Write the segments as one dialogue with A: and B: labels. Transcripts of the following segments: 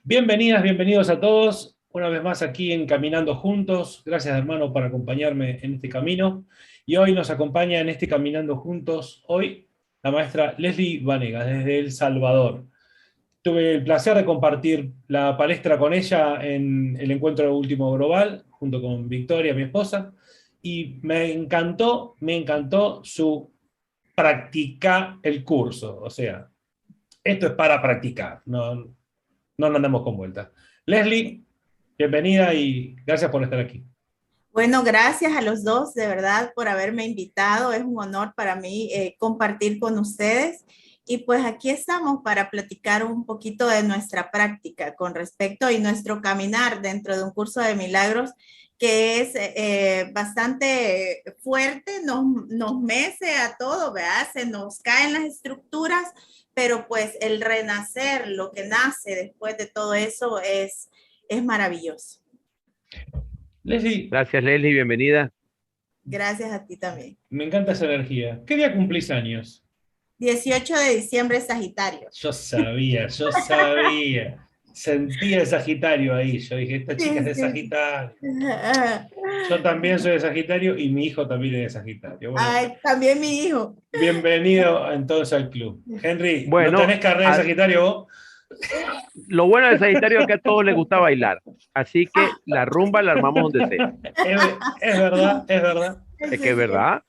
A: Bienvenidas, bienvenidos a todos, una vez más aquí en Caminando Juntos. Gracias, hermano, por acompañarme en este camino. Y hoy nos acompaña en este Caminando Juntos, hoy, la maestra Leslie Vanegas, desde El Salvador. Tuve el placer de compartir la palestra con ella en el encuentro último global, junto con Victoria, mi esposa, y me encantó su practicar el curso. O sea, esto es para practicar, no nos andemos con vueltas. Leslie, bienvenida y gracias por estar aquí.
B: Bueno, gracias a los dos, de verdad, por haberme invitado. Es un honor para mí compartir con ustedes. Y pues aquí estamos para platicar un poquito de nuestra práctica con respecto y nuestro caminar dentro de un curso de milagros que es bastante fuerte, nos mece a todo, ¿verdad? Se nos caen las estructuras, pero pues el renacer, lo que nace después de todo eso es maravilloso.
A: Leslie,
C: Gracias, Leslie, bienvenida.
B: Gracias a ti también.
A: me encanta esa energía. ¿Qué día cumplís años?
B: 18 de diciembre, Sagitario.
A: Yo sabía. Sentía el Sagitario ahí. Yo dije, esta chica es
B: Sí,
A: de
B: sí.
A: Sagitario. Yo también soy de Sagitario y mi hijo también es de Sagitario. Bueno,
B: Ay, también mi hijo.
A: bienvenido entonces al club. Henry, ¿no
C: Bueno,
A: tenés carnet de Sagitario vos?
C: lo bueno de Sagitario es que a todos les gusta bailar, así que la rumba la armamos donde sea.
A: Es verdad, es verdad.
C: Es
B: Eso
C: que es
B: es cierto.
C: verdad.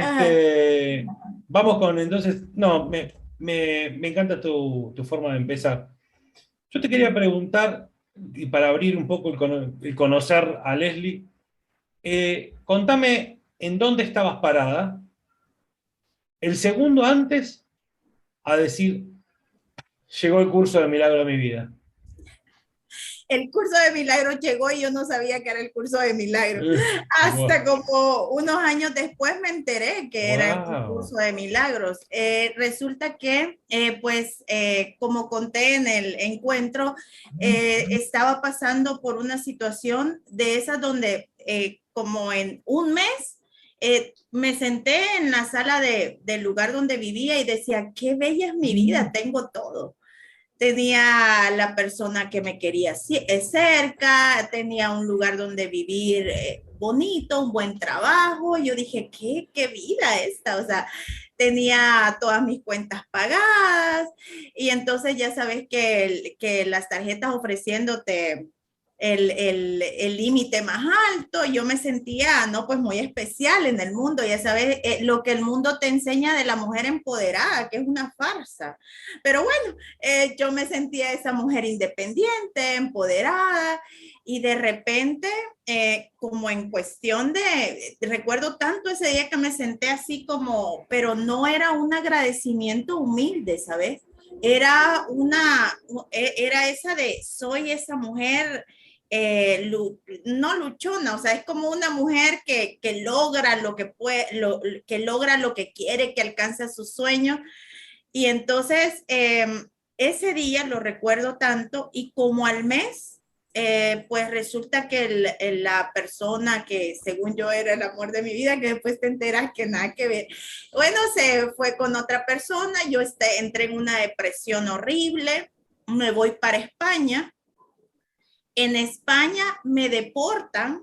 B: Ajá.
A: Vamos con entonces, no, me encanta tu forma de empezar. Yo te quería preguntar, y para abrir un poco el conocer a Leslie, contame en dónde estabas parada el segundo antes a decir, llegó el curso de milagro a mi vida.
B: El curso de milagros llegó y yo no sabía que era el curso de milagros. Hasta
A: Wow.
B: como unos años después me enteré que era un
A: Wow.
B: curso de milagros. Resulta que, como conté en el encuentro, estaba pasando por una situación de esas donde, como en un mes, me senté en la sala del lugar donde vivía y decía, qué bella es mi vida, tengo todo. Tenía la persona que me quería cerca, tenía un lugar donde vivir bonito, un buen trabajo. Yo dije, qué vida esta, o sea, tenía todas mis cuentas pagadas y entonces ya sabes que las tarjetas ofreciéndote el límite más alto, yo me sentía, no, pues muy especial en el mundo, ya sabes, lo que el mundo te enseña de la mujer empoderada, que es una farsa. Pero bueno, yo me sentía esa mujer independiente, empoderada, y de repente, como en cuestión recuerdo tanto ese día que me senté así como, pero no era un agradecimiento humilde, ¿sabes? Era esa de, soy esa mujer no luchona, o sea, es como una mujer que logra lo que puede, que logra lo que quiere, que alcanza sus sueños. Y entonces, ese día lo recuerdo tanto y como al mes, pues resulta que la persona que según yo era el amor de mi vida, que después te enteras que nada que ver, bueno, se fue con otra persona, yo entré en una depresión horrible, me voy para España, en España me deportan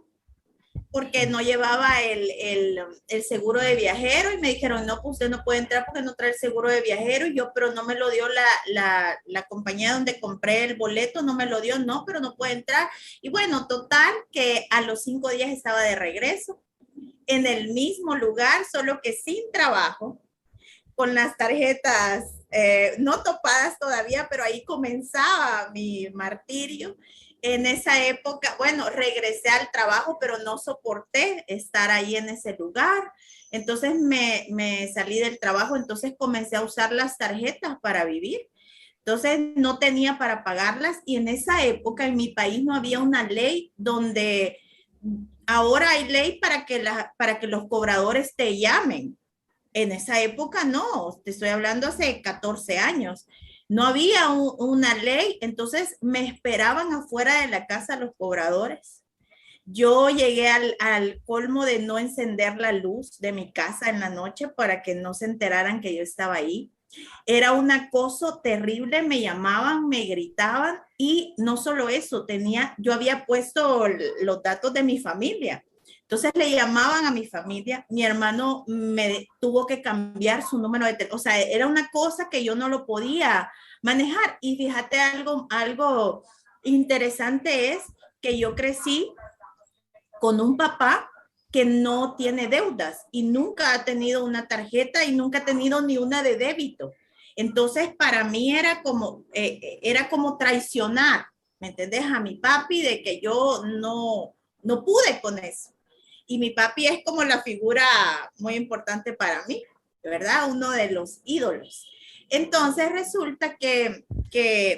B: porque no llevaba el seguro de viajero y me dijeron, no, pues usted no puede entrar porque no trae el seguro de viajero. Y yo, pero no me lo dio la compañía donde compré el boleto, no me lo dio, no, pero no puede entrar. Y bueno, total, que a los 5 días estaba de regreso en el mismo lugar, solo que sin trabajo, con las tarjetas no topadas todavía, pero ahí comenzaba mi martirio. En esa época, bueno, regresé al trabajo, pero no soporté estar ahí en ese lugar. Entonces me salí del trabajo, entonces comencé a usar las tarjetas para vivir. Entonces no tenía para pagarlas y en esa época en mi país no había una ley donde ahora hay ley para que los cobradores te llamen. En esa época no, te estoy hablando hace 14 años. No había una ley, entonces me esperaban afuera de la casa los cobradores. Yo llegué al colmo de no encender la luz de mi casa en la noche para que no se enteraran que yo estaba ahí. Era un acoso terrible, me llamaban, me gritaban y no solo eso, yo había puesto los datos de mi familia. Entonces le llamaban a mi familia, mi hermano me tuvo que cambiar su número de teléfono, o sea, era una cosa que yo no lo podía manejar. Y fíjate algo interesante es que yo crecí con un papá que no tiene deudas y nunca ha tenido una tarjeta y nunca ha tenido ni una de débito. Entonces, para mí era como traicionar, ¿me entendés? A mi papi de que yo no pude con eso. Y mi papi es como la figura muy importante para mí, ¿verdad? Uno de los ídolos. Entonces resulta que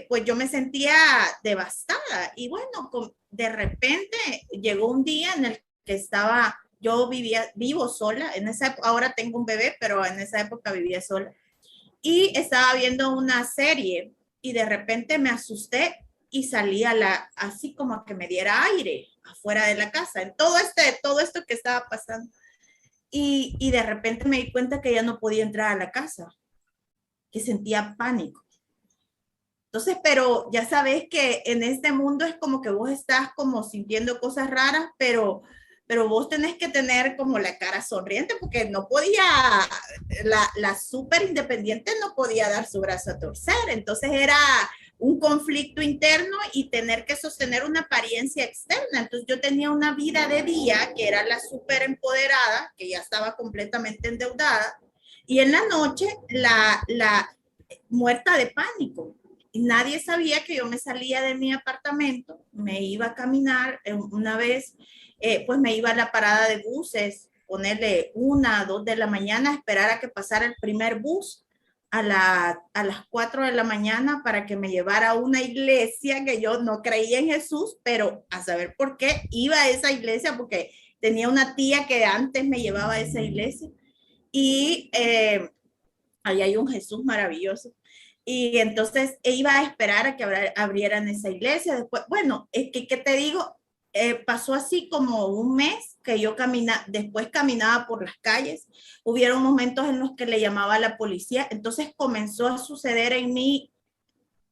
B: pues yo me sentía devastada y bueno, de repente llegó un día en el que yo vivo sola, ahora tengo un bebé, pero en esa época vivía sola y estaba viendo una serie y de repente me asusté y salí así como a que me diera aire afuera de la casa, en todo esto que estaba pasando. Y de repente me di cuenta que ya no podía entrar a la casa, que sentía pánico. Entonces, pero ya sabes que en este mundo es como que vos estás como sintiendo cosas raras, pero vos tenés que tener como la cara sonriente porque no podía, la súper independiente no podía dar su brazo a torcer. Entonces era un conflicto interno y tener que sostener una apariencia externa. Entonces yo tenía una vida de día que era la súper empoderada, que ya estaba completamente endeudada, y en la noche la muerta de pánico. Y nadie sabía que yo me salía de mi apartamento, me iba a caminar una vez, pues me iba a la parada de buses, ponerle 1, 2 de la mañana, esperar a que pasara el primer bus a las 4 de la mañana para que me llevara a una iglesia que yo no creía en Jesús, pero a saber por qué iba a esa iglesia, porque tenía una tía que antes me llevaba a esa iglesia y ahí hay un Jesús maravilloso. Y entonces iba a esperar a que abrieran esa iglesia. Después, bueno, es que, ¿qué te digo? Pasó así como un mes que yo después caminaba por las calles. Hubieron momentos en los que le llamaba a la policía. Entonces comenzó a suceder en mí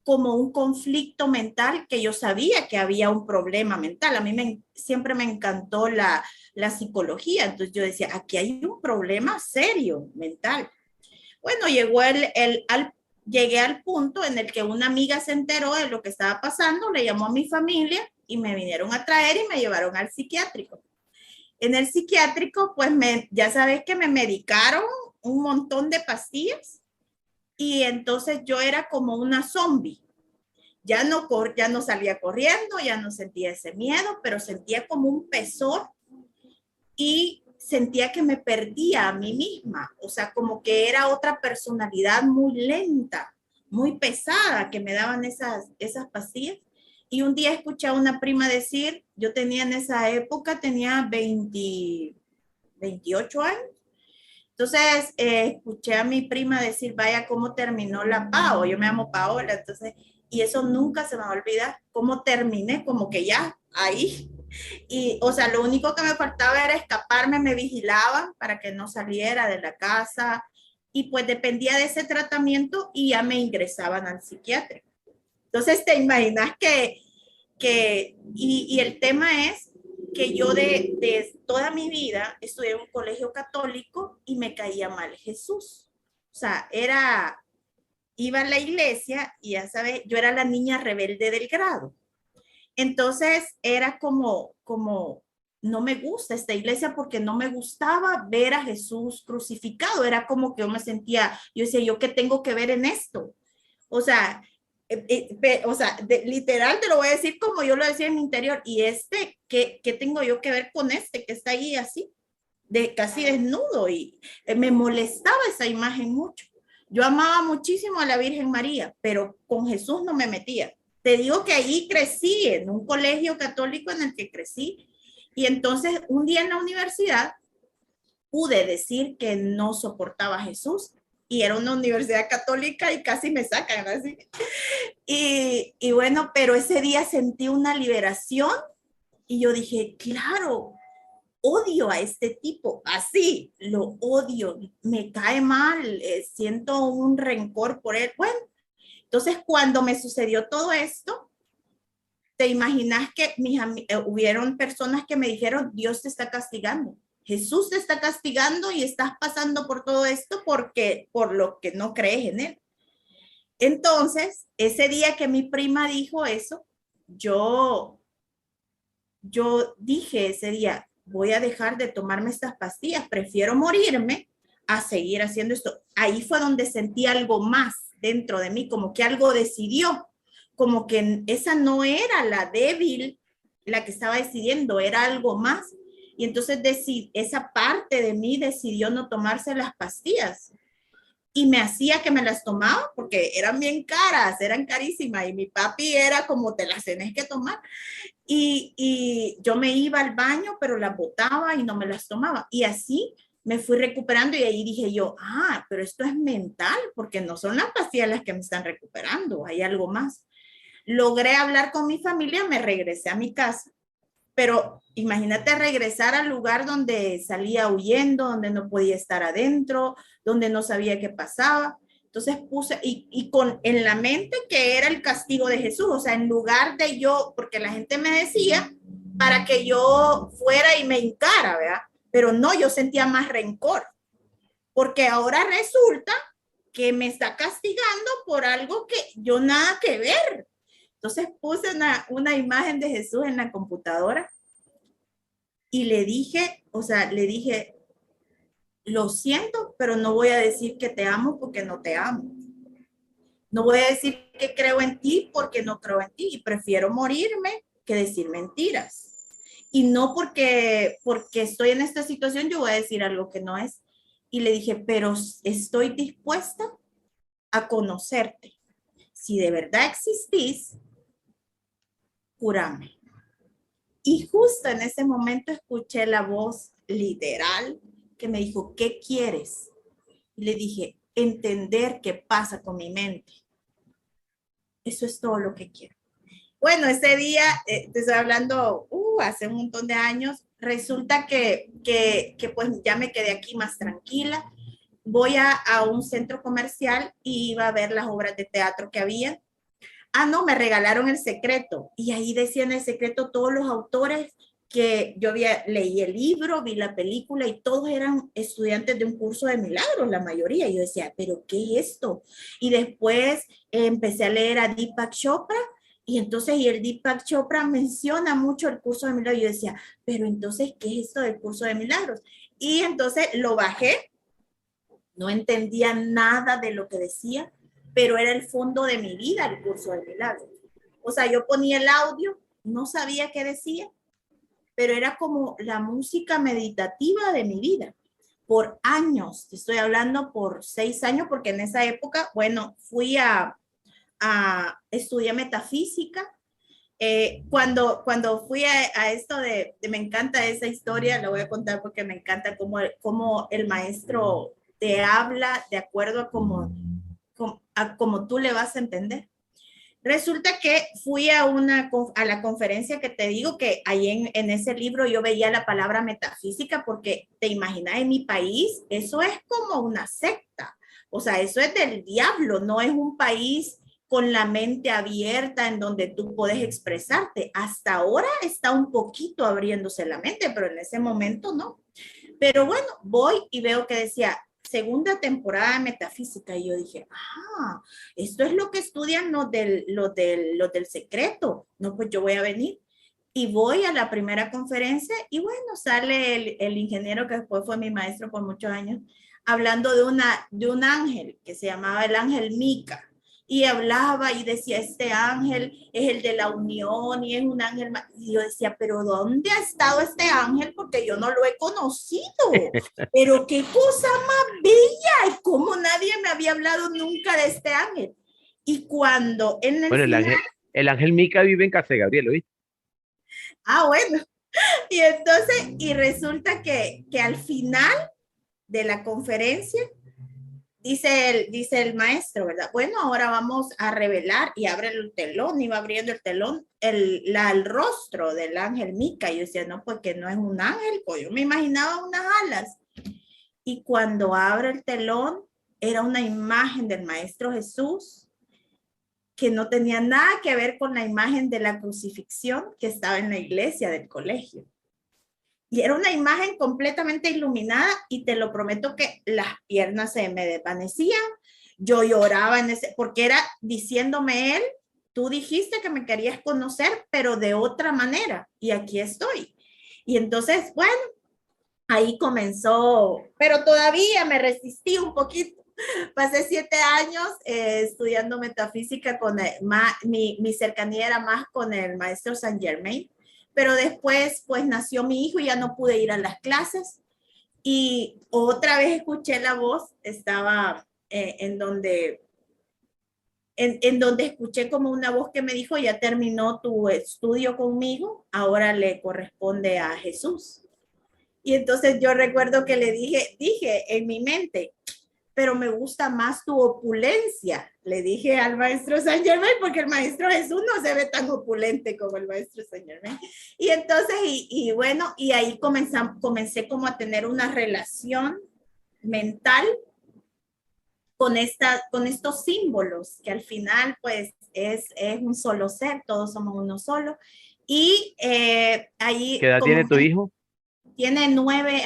B: como un conflicto mental que yo sabía que había un problema mental. A mí siempre me encantó la psicología. Entonces yo decía, aquí hay un problema serio mental. Bueno, llegué al punto en el que una amiga se enteró de lo que estaba pasando, le llamó a mi familia y me vinieron a traer y me llevaron al psiquiátrico. En el psiquiátrico, pues ya sabes que me medicaron un montón de pastillas y entonces yo era como una zombie. Ya no salía corriendo, ya no sentía ese miedo, pero sentía como un pesor y sentía que me perdía a mí misma, o sea, como que era otra personalidad muy lenta, muy pesada que me daban esas pastillas. Y un día escuché a una prima decir, yo tenía en esa época, tenía 28 años, entonces escuché a mi prima decir, vaya, cómo terminó la PAO, yo me llamo Paola, entonces, y eso nunca se me va a olvidar, cómo terminé, como que ya ahí. Y, o sea, lo único que me faltaba era escaparme, me vigilaban para que no saliera de la casa y pues dependía de ese tratamiento y ya me ingresaban al psiquiátrico. Entonces, te imaginas y el tema es que yo de toda mi vida estudié en un colegio católico y me caía mal Jesús. O sea, iba a la iglesia y ya sabes, yo era la niña rebelde del grado. Entonces era como, no me gusta esta iglesia porque no me gustaba ver a Jesús crucificado. Era como que yo decía, ¿yo qué tengo que ver en esto? O sea, literal te lo voy a decir como yo lo decía en mi interior. ¿Y qué tengo yo que ver con que está ahí así, casi desnudo? Y me molestaba esa imagen mucho. Yo amaba muchísimo a la Virgen María, pero con Jesús no me metía. Te digo que ahí crecí, en un colegio católico en el que crecí. Y entonces un día en la universidad pude decir que no soportaba a Jesús. Y era una universidad católica y casi me sacan así. Y bueno, pero ese día sentí una liberación y yo dije, claro, odio a este tipo, así, lo odio, me cae mal, siento un rencor por él. Bueno, entonces cuando me sucedió todo esto, te imaginas que hubieron personas que me dijeron, Dios te está castigando, Jesús te está castigando y estás pasando por todo esto porque por lo que no crees en él. Entonces, ese día que mi prima dijo eso, yo dije ese día, voy a dejar de tomarme estas pastillas, prefiero morirme a seguir haciendo esto. Ahí fue donde sentí algo más dentro de mí, como que algo decidió, como que esa no era la débil, la que estaba decidiendo, era algo más. Y entonces esa parte de mí decidió no tomarse las pastillas. Y me hacía que me las tomaba porque eran bien caras, eran carísimas. Y mi papi era como, te las tenés que tomar. Y yo me iba al baño, pero las botaba y no me las tomaba. Y así me fui recuperando y ahí dije yo, pero esto es mental, porque no son las pastillas las que me están recuperando, hay algo más. Logré hablar con mi familia, me regresé a mi casa, pero imagínate regresar al lugar donde salía huyendo, donde no podía estar adentro, donde no sabía qué pasaba. Entonces puse, en la mente que era el castigo de Jesús, o sea, en lugar de yo, porque la gente me decía para que yo fuera y me hincara, ¿verdad? Pero no, yo sentía más rencor, porque ahora resulta que me está castigando por algo que yo nada que ver. Entonces puse una imagen de Jesús en la computadora y le dije, lo siento, pero no voy a decir que te amo porque no te amo. No voy a decir que creo en ti porque no creo en ti y prefiero morirme que decir mentiras. Y no porque estoy en esta situación yo voy a decir algo que no es. Y le dije, pero estoy dispuesta a conocerte. Si de verdad existís, cúrame. Y justo en ese momento escuché la voz literal que me dijo, ¿qué quieres? Y le dije, entender qué pasa con mi mente. Eso es todo lo que quiero. Bueno, ese día, te estoy hablando, hace un montón de años, resulta que pues ya me quedé aquí más tranquila. Voy a un centro comercial y iba a ver las obras de teatro que había. No, me regalaron El Secreto. Y ahí decían El Secreto todos los autores que yo leí el libro, vi la película y todos eran estudiantes de un curso de milagros, la mayoría. Y yo decía, ¿pero qué es esto? Y después empecé a leer a Deepak Chopra y entonces, y el Deepak Chopra menciona mucho el curso de milagros. Y yo decía, pero entonces, ¿qué es esto del curso de milagros? Y entonces lo bajé, no entendía nada de lo que decía, pero era el fondo de mi vida el curso de milagros. O sea, yo ponía el audio, no sabía qué decía, pero era como la música meditativa de mi vida. Por años, te estoy hablando por 6 años, porque en esa época, bueno, fui a estudiar metafísica. Cuando fui a esto me encanta esa historia, la voy a contar porque me encanta cómo el maestro te habla de acuerdo a cómo tú le vas a entender. Resulta que fui a la conferencia que te digo que ahí en ese libro yo veía la palabra metafísica porque te imaginas en mi país, eso es como una secta. O sea, eso es del diablo, no es un país con la mente abierta en donde tú puedes expresarte. Hasta ahora está un poquito abriéndose la mente, pero en ese momento no. Pero bueno, voy y veo que decía segunda temporada de metafísica y yo dije, esto es lo que estudian los del secreto. No, pues yo voy a venir. Y voy a la primera conferencia y bueno, sale el ingeniero que después fue mi maestro por muchos años, hablando de un ángel que se llamaba el ángel Mica. Y hablaba y decía, este ángel es el de la unión y es un ángel. Y yo decía, pero ¿dónde ha estado este ángel? Porque yo no lo he conocido. Pero qué cosa más bella y cómo nadie me había hablado nunca de este ángel. Y cuando en el
C: Bueno,
B: final,
C: el ángel Mica vive en Casa de Gabriel, ¿oíste?
B: bueno, y entonces, y resulta que al final de la conferencia, dice el maestro, ¿verdad? Bueno, ahora vamos a revelar y abre el telón, y va abriendo el telón, el rostro del ángel Mica. Y yo decía, no, pues que no es un ángel, pues yo me imaginaba unas alas. Y cuando abre el telón, era una imagen del Maestro Jesús que no tenía nada que ver con la imagen de la crucifixión que estaba en la iglesia del colegio. Y era una imagen completamente iluminada y te lo prometo que las piernas se me desvanecían. Yo lloraba porque era diciéndome él, tú dijiste que me querías conocer, pero de otra manera. Y aquí estoy. Y entonces, bueno, ahí comenzó, pero todavía me resistí un poquito. Pasé 7 años estudiando metafísica mi cercanía era más con el maestro Saint Germain, pero después pues nació mi hijo y ya no pude ir a las clases y otra vez escuché la voz, estaba en donde escuché como una voz que me dijo, ya terminó tu estudio conmigo, ahora le corresponde a Jesús. Y entonces yo recuerdo que dije en mi mente, pero me gusta más tu opulencia, le dije al maestro Saint Germain, porque el maestro Jesús no se ve tan opulente como el maestro Saint Germain. Y entonces, bueno, y ahí comencé como a tener una relación mental con estos símbolos, que al final pues es un solo ser, todos somos uno solo. Y ahí...
C: ¿Qué edad tiene tu hijo?
B: Tiene 9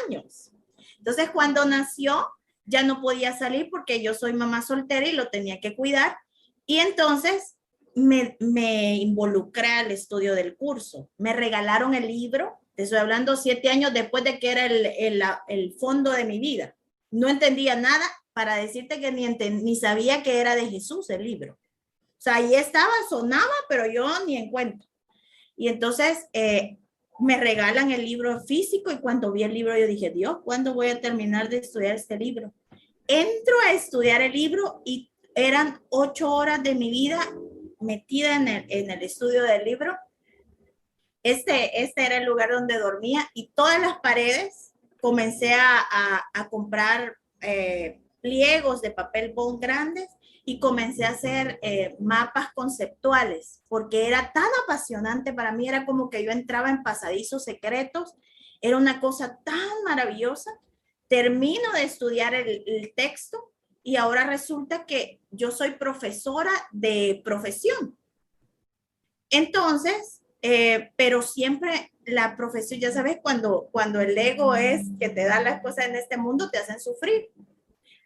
B: años. Entonces, cuando nació, ya no podía salir porque yo soy mamá soltera y lo tenía que cuidar. Y entonces me involucré al estudio del curso. Me regalaron el libro, te estoy hablando 7 años después de que era el fondo de mi vida. No entendía nada, para decirte que ni sabía que era de Jesús el libro. O sea, ahí estaba, sonaba, pero yo ni en cuenta. Y entonces me regalan el libro físico y cuando vi el libro yo dije, Dios, ¿cuándo voy a terminar de estudiar este libro? Entro a estudiar el libro y eran 8 horas de mi vida metida en el estudio del libro. Este era el lugar donde dormía y todas las paredes comencé a comprar pliegos de papel bond grandes y comencé a hacer mapas conceptuales, porque era tan apasionante para mí, era como que yo entraba en pasadizos secretos, era una cosa tan maravillosa. Termino de estudiar el texto y ahora resulta que yo soy profesora de profesión. Entonces, pero siempre la profesión, ya sabes, cuando el ego es que te da las cosas en este mundo, te hacen sufrir.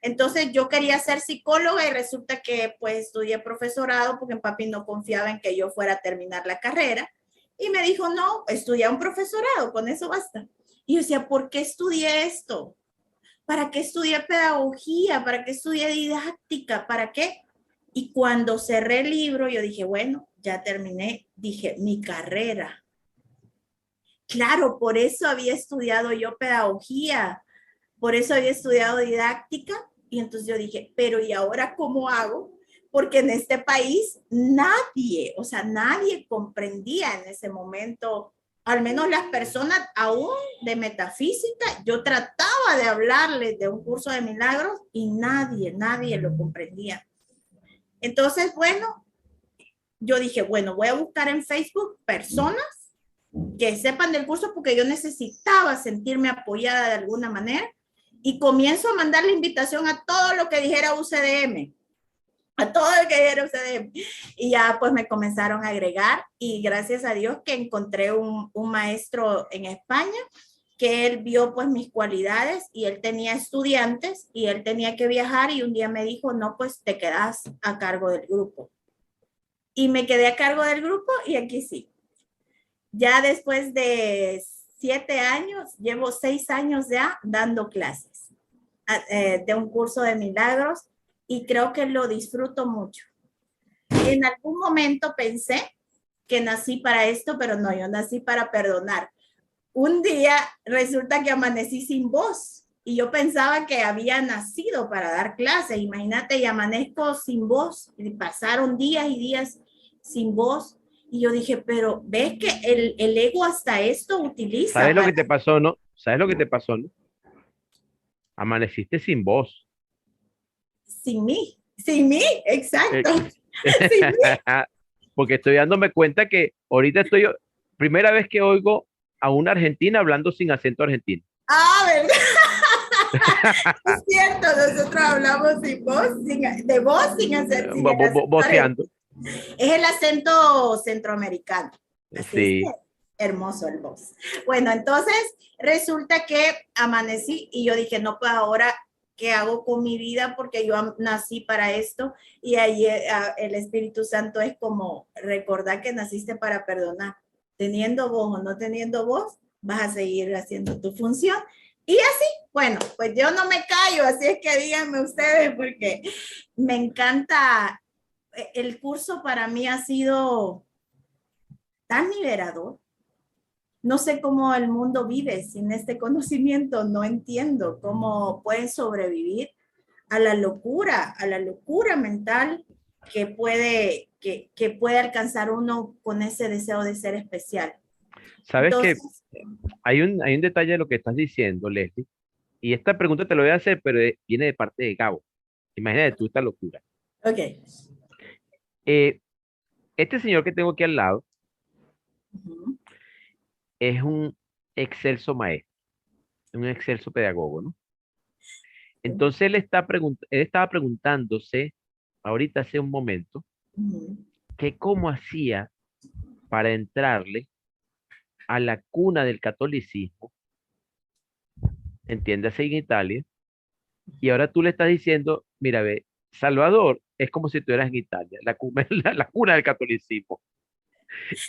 B: Entonces yo quería ser psicóloga y resulta que pues estudié profesorado porque papi no confiaba en que yo fuera a terminar la carrera y me dijo, no, estudia un profesorado, con eso basta. Y yo decía, ¿por qué estudié esto? ¿Para qué estudié pedagogía? ¿Para qué estudié didáctica? ¿Para qué? Y cuando cerré el libro, yo dije, bueno, ya terminé, dije, mi carrera. Claro, por eso había estudiado yo pedagogía, por eso había estudiado didáctica. Y entonces yo dije, pero ¿y ahora cómo hago? Porque en este país nadie, o sea, nadie comprendía en ese momento, al menos las personas aún de metafísica, yo trataba de hablarles de un curso de milagros y nadie lo comprendía. Entonces, bueno, yo dije, bueno, voy a buscar en Facebook personas que sepan del curso porque yo necesitaba sentirme apoyada de alguna manera y comienzo a mandar la invitación a todo lo que dijera UCDM, a todo lo que dijera UCDM. Y ya pues me comenzaron a agregar y gracias a Dios que encontré un maestro en España que él vio pues mis cualidades y él tenía estudiantes y él tenía que viajar y un día me dijo, no, pues te quedas a cargo del grupo. Y me quedé a cargo del grupo y aquí sí. Ya después de 7 años, llevo 6 años ya dando clases de un curso de milagros y creo que lo disfruto mucho. En algún momento pensé que nací para esto, pero no, yo nací para perdonar. Un día resulta que amanecí sin voz y yo pensaba que había nacido para dar clases. Imagínate, y amanezco sin voz y pasaron días y días sin voz. Y yo dije, pero ves que el ego hasta esto utiliza.
C: ¿Sabes lo que te pasó, no? ¿Sabes lo que te pasó, no? Amaneciste sin voz.
B: sin mí, exacto. Sin mí.
C: Porque estoy dándome cuenta que ahorita primera vez que oigo a una argentina hablando sin acento argentino.
B: Ah, ¿verdad? Es cierto, nosotros hablamos sin voz, de voz sin hacer, sin el acento
C: Voceando.
B: es el acento centroamericano. Así
C: Sí.
B: es que hermoso el voz. Bueno, entonces resulta que amanecí y yo dije, no, pues ahora, ¿qué hago con mi vida? Porque yo nací para esto y ahí el Espíritu Santo es como recordar que naciste para perdonar. Teniendo voz o no teniendo voz, vas a seguir haciendo tu función. Y así, bueno, pues yo no me callo, así es que díganme ustedes, porque me encanta. El curso para mí ha sido tan liberador. No sé cómo el mundo vive sin este conocimiento, no entiendo cómo pueden sobrevivir a la locura mental que puede alcanzar uno con ese deseo de ser especial.
C: Sabes que
B: Entonces,
C: hay un detalle de lo que estás diciendo, Leslie, y esta pregunta te lo voy a hacer, pero viene de parte de Gabo. Imagínate tú esta locura.
B: ok.
C: Este señor que tengo aquí al lado
B: Uh-huh.
C: es un excelso maestro, un excelso pedagogo, ¿no? Entonces él estaba preguntándose ahorita hace un momento
B: Uh-huh.
C: que cómo hacía para entrarle a la cuna del catolicismo, entiéndase en Italia, y ahora tú le estás diciendo, mira, ve, Salvador es como si tú eras en Italia, la cuna del catolicismo.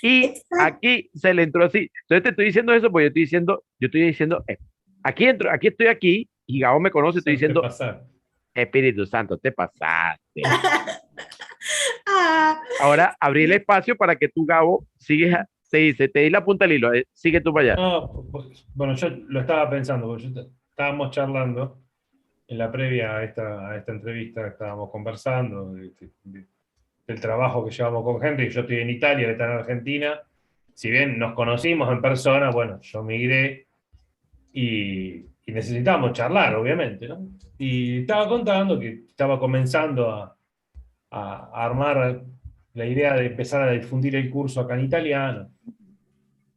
C: Y
B: Exacto.
C: aquí se le entró así. Entonces te estoy diciendo eso, porque yo estoy diciendo, aquí entro, aquí estoy aquí, y Gabo me conoce, estoy
A: Suerte
C: diciendo,
A: pasar.
C: Espíritu Santo, te pasaste.
B: Ah,
C: Ahora abrí el espacio para que tú, Gabo, te di la punta del hilo, sigue tú para allá.
A: No, bueno, yo lo estaba pensando, porque estábamos charlando en la previa a esta entrevista, estábamos conversando del trabajo que llevamos con Henry. Yo estoy en Italia, él está en Argentina. Si bien nos conocimos en persona, bueno, yo migré y necesitábamos charlar, obviamente, ¿no? Y estaba contando que estaba comenzando a armar la idea de empezar a difundir el curso acá en italiano.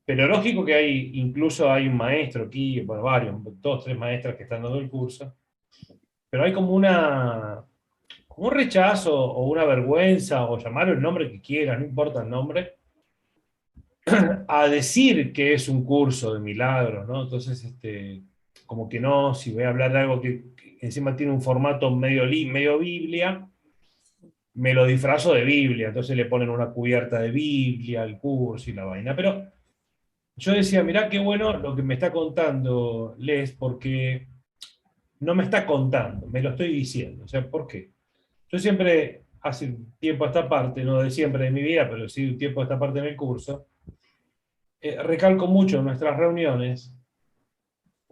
A: Pero lógico que incluso hay un maestro aquí, bueno, varios, dos, tres maestras que están dando el curso, pero hay como un rechazo o una vergüenza, o llamarlo el nombre que quieras, no importa el nombre, a decir que es un curso de milagros, ¿no? Entonces, como que no, si voy a hablar de algo que encima tiene un formato medio Biblia, me lo disfrazo de Biblia, entonces le ponen una cubierta de Biblia al curso y la vaina. Pero yo decía, mirá qué bueno lo que me está contando Les, porque no me está contando, me lo estoy diciendo. O sea, ¿por qué? Yo siempre, hace un tiempo a esta parte, no de siempre de mi vida, pero sí un tiempo a esta parte en el curso, recalco mucho en nuestras reuniones,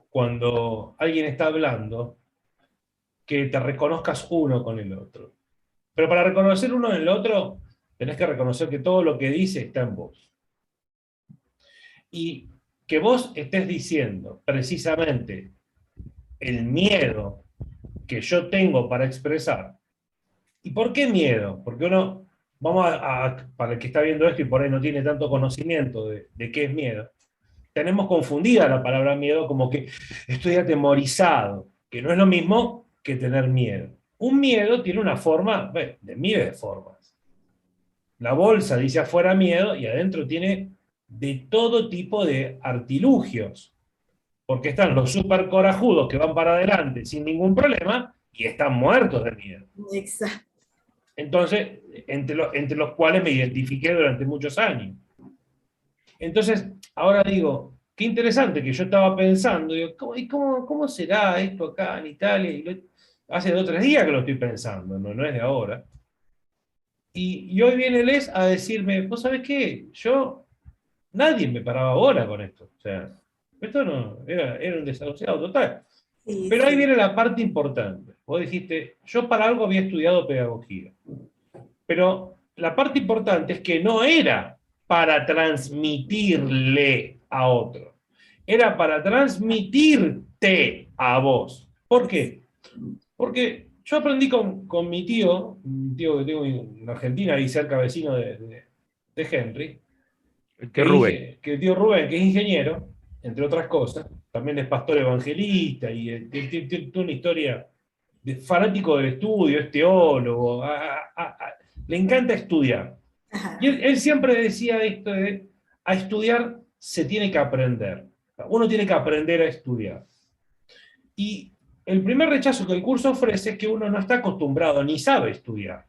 A: cuando alguien está hablando, que te reconozcas uno con el otro. Pero para reconocer uno en el otro, tenés que reconocer que todo lo que dice está en vos. Y que vos estés diciendo precisamente el miedo que yo tengo para expresar. ¿Y por qué miedo? Porque uno, para el que está viendo esto y por ahí no tiene tanto conocimiento de qué es miedo, tenemos confundida la palabra miedo como que estoy atemorizado, que no es lo mismo que tener miedo. Un miedo tiene una forma, bueno, de miles de formas. La bolsa dice afuera miedo y adentro tiene de todo tipo de artilugios, porque están los super corajudos que van para adelante sin ningún problema y están muertos de miedo.
B: exacto.
A: Entonces, entre los cuales me identifiqué durante muchos años. Entonces, ahora digo, qué interesante que yo estaba pensando, digo, ¿cómo será esto acá en Italia? Hace 2 o 3 días que lo estoy pensando, no es de ahora. Y hoy viene Les a decirme, ¿vos sabés qué? Nadie me paraba bola con esto. O sea, esto no, era un desahuciado total.
B: Sí,
A: Pero ahí
B: sí.
A: viene la parte importante. Vos dijiste, yo para algo había estudiado pedagogía. Pero la parte importante es que no era para transmitirle a otro, era para transmitirte a vos. ¿Por qué? Porque yo aprendí con mi tío, un tío que tengo en Argentina, ahí cerca vecino de Henry,
C: El tío Rubén.
A: que el tío Rubén, que es ingeniero, entre otras cosas, también es pastor evangelista y tiene una historia de fanático del estudio, es teólogo, le encanta estudiar. Y
B: Ajá.
A: él siempre decía esto de, a estudiar se tiene que aprender. Uno tiene que aprender a estudiar. Y el primer rechazo que el curso ofrece es que uno no está acostumbrado ni sabe estudiar.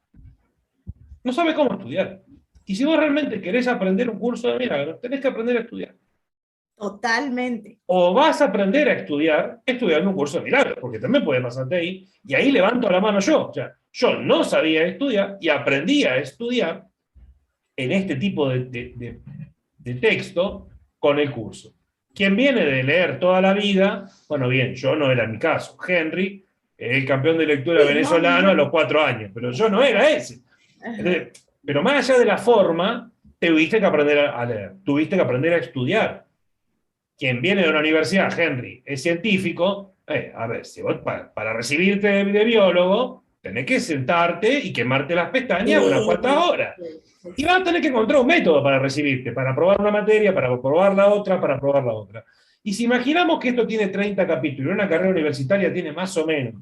A: No sabe cómo estudiar. Y si vos realmente querés aprender un curso de milagros, tenés que aprender a estudiar.
B: Totalmente.
A: O vas a aprender a estudiar estudiando un curso de milagros, porque también puede pasarte ahí, y ahí levanto la mano yo. O sea, yo no sabía estudiar y aprendí a estudiar en este tipo de texto con el curso. Quien viene de leer toda la vida, bueno, bien, yo no era mi caso. Henry, el campeón de lectura
B: Sí, no,
A: venezolano a los 4 años, pero yo no era ese.
B: ajá.
A: Entonces, pero más allá de la forma, tuviste que aprender a leer, tuviste que aprender a estudiar. Quien viene de una universidad, Henry, es científico, a ver, si vos para recibirte de biólogo, tenés que sentarte y quemarte las pestañas unas cuantas
B: Sí,
A: horas.
B: sí, sí,
A: Y
B: sí.
A: vas a tener que encontrar un método para recibirte, para probar una materia, para probar la otra, para probar la otra. Y si imaginamos que esto tiene 30 capítulos y una carrera universitaria tiene más o menos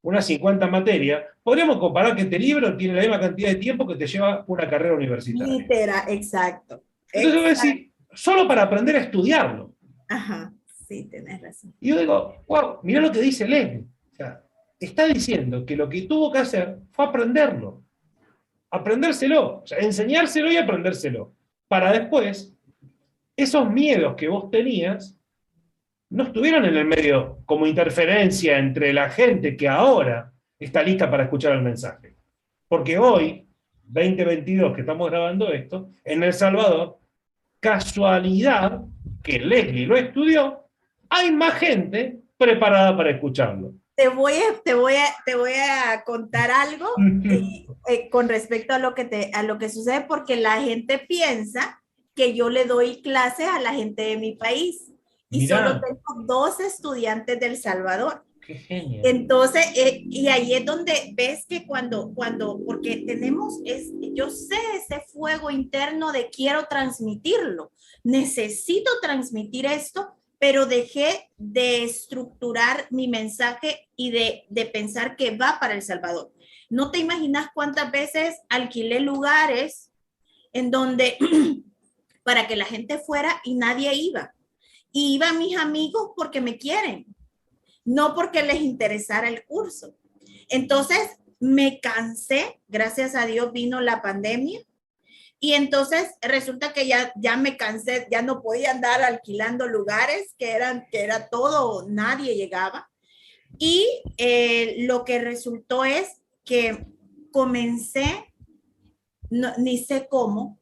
A: unas 50 materias, podríamos comparar que este libro tiene la misma cantidad de tiempo que te lleva una carrera universitaria.
B: Literal, exacto.
A: Entonces voy a
B: Exacto.
A: decir, solo para aprender a estudiarlo.
B: Ajá, sí, tienes razón.
A: Y yo digo, wow, mirá lo que dice Leslie. O sea, está diciendo que lo que tuvo que hacer fue aprenderlo. Aprendérselo, o sea, enseñárselo y aprendérselo. Para después, esos miedos que vos tenías no estuvieron en el medio como interferencia entre la gente que ahora está lista para escuchar el mensaje. Porque hoy, 2022, que estamos grabando esto, en El Salvador, casualidad que Leslie lo estudió, hay más gente preparada para escucharlo.
B: Te voy a contar algo con respecto a lo que sucede, porque la gente piensa que yo le doy clases a la gente de mi país y solo
A: Mirá,
B: tengo 2 estudiantes del Salvador.
A: qué genio.
B: Entonces, y ahí es donde ves que porque yo sé ese fuego interno de quiero transmitirlo, necesito transmitir esto, pero dejé de estructurar mi mensaje y de pensar que va para El Salvador. No te imaginas cuántas veces alquilé lugares en donde para que la gente fuera y nadie iba. Y iban mis amigos porque me quieren, no porque les interesara el curso. Entonces me cansé, gracias a Dios vino la pandemia y entonces resulta que ya me cansé, ya no podía andar alquilando lugares que era todo, nadie llegaba. Y lo que resultó es que comencé, no, ni sé cómo,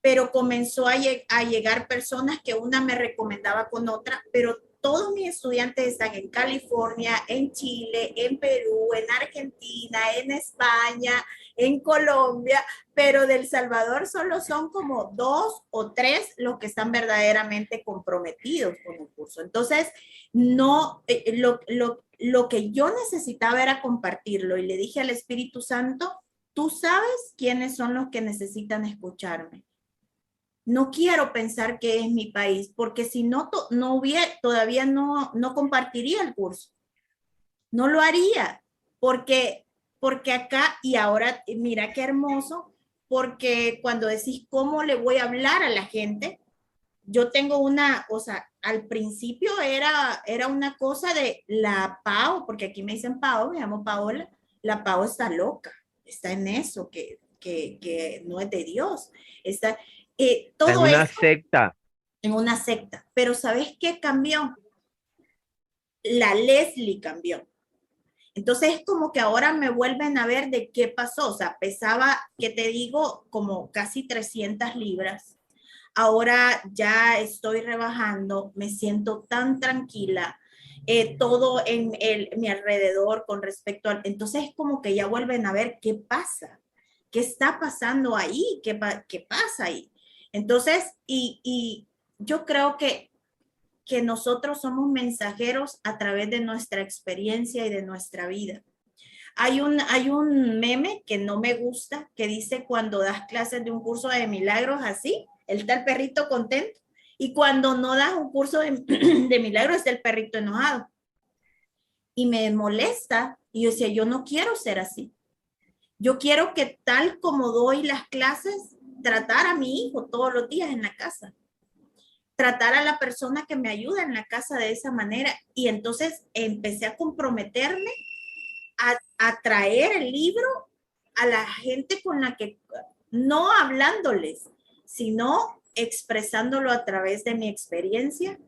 B: pero comenzó a llegar personas que una me recomendaba con otra, pero todos mis estudiantes están en California, en Chile, en Perú, en Argentina, en España, en Colombia, pero del Salvador solo son como 2 o 3 los que están verdaderamente comprometidos con el curso. Entonces, no, lo que yo necesitaba era compartirlo y le dije al Espíritu Santo, tú sabes quiénes son los que necesitan escucharme. No quiero pensar que es mi país, porque si no, todavía no compartiría el curso. No lo haría, porque acá y ahora, mira qué hermoso, porque cuando decís cómo le voy a hablar a la gente, yo tengo o sea, al principio era una cosa de la Pau, porque aquí me dicen Pau, me llamo Paola, la Pau está loca, está en eso, que no es de Dios, está,
C: Está en
B: todo
C: una
B: eso
C: secta.
B: en una secta. Pero ¿sabes qué cambió? La Leslie cambió. Entonces es como que ahora me vuelven a ver de qué pasó. O sea, pesaba, que te digo, como casi 300 libras. Ahora ya estoy rebajando, me siento tan tranquila. Todo en mi alrededor con respecto al... Entonces es como que ya vuelven a ver qué pasa, qué está pasando ahí, qué pasa ahí. Entonces, y yo creo que nosotros somos mensajeros a través de nuestra experiencia y de nuestra vida. Hay un meme que no me gusta, que dice cuando das clases de un curso de milagros así, está el perrito contento, y cuando no das un curso de milagros está el perrito enojado. Y me molesta, y yo decía, yo no quiero ser así. Yo quiero que tal como doy las clases, tratar a mi hijo todos los días en la casa, tratar a la persona que me ayuda en la casa de esa manera. Y entonces empecé a comprometerme a traer el libro a la gente con la que, no hablándoles, sino expresándolo a través de mi experiencia.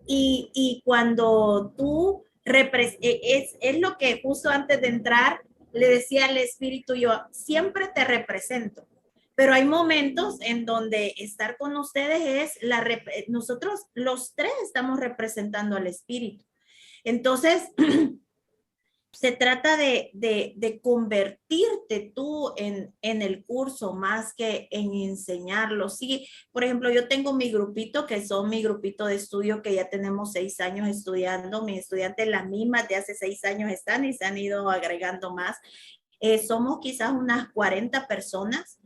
B: Y cuando tú es lo que justo antes de entrar le decía al espíritu, yo siempre te represento, pero hay momentos en donde estar con ustedes es nosotros los tres estamos representando al espíritu. Entonces, se trata de convertirte tú en el curso más que en enseñarlo. Sí, por ejemplo, yo tengo mi grupito, que son mi grupito de estudio, que ya tenemos 6 años estudiando. Mis estudiantes, las mismas de hace 6 años están y se han ido agregando más. Somos quizás unas 40 personas.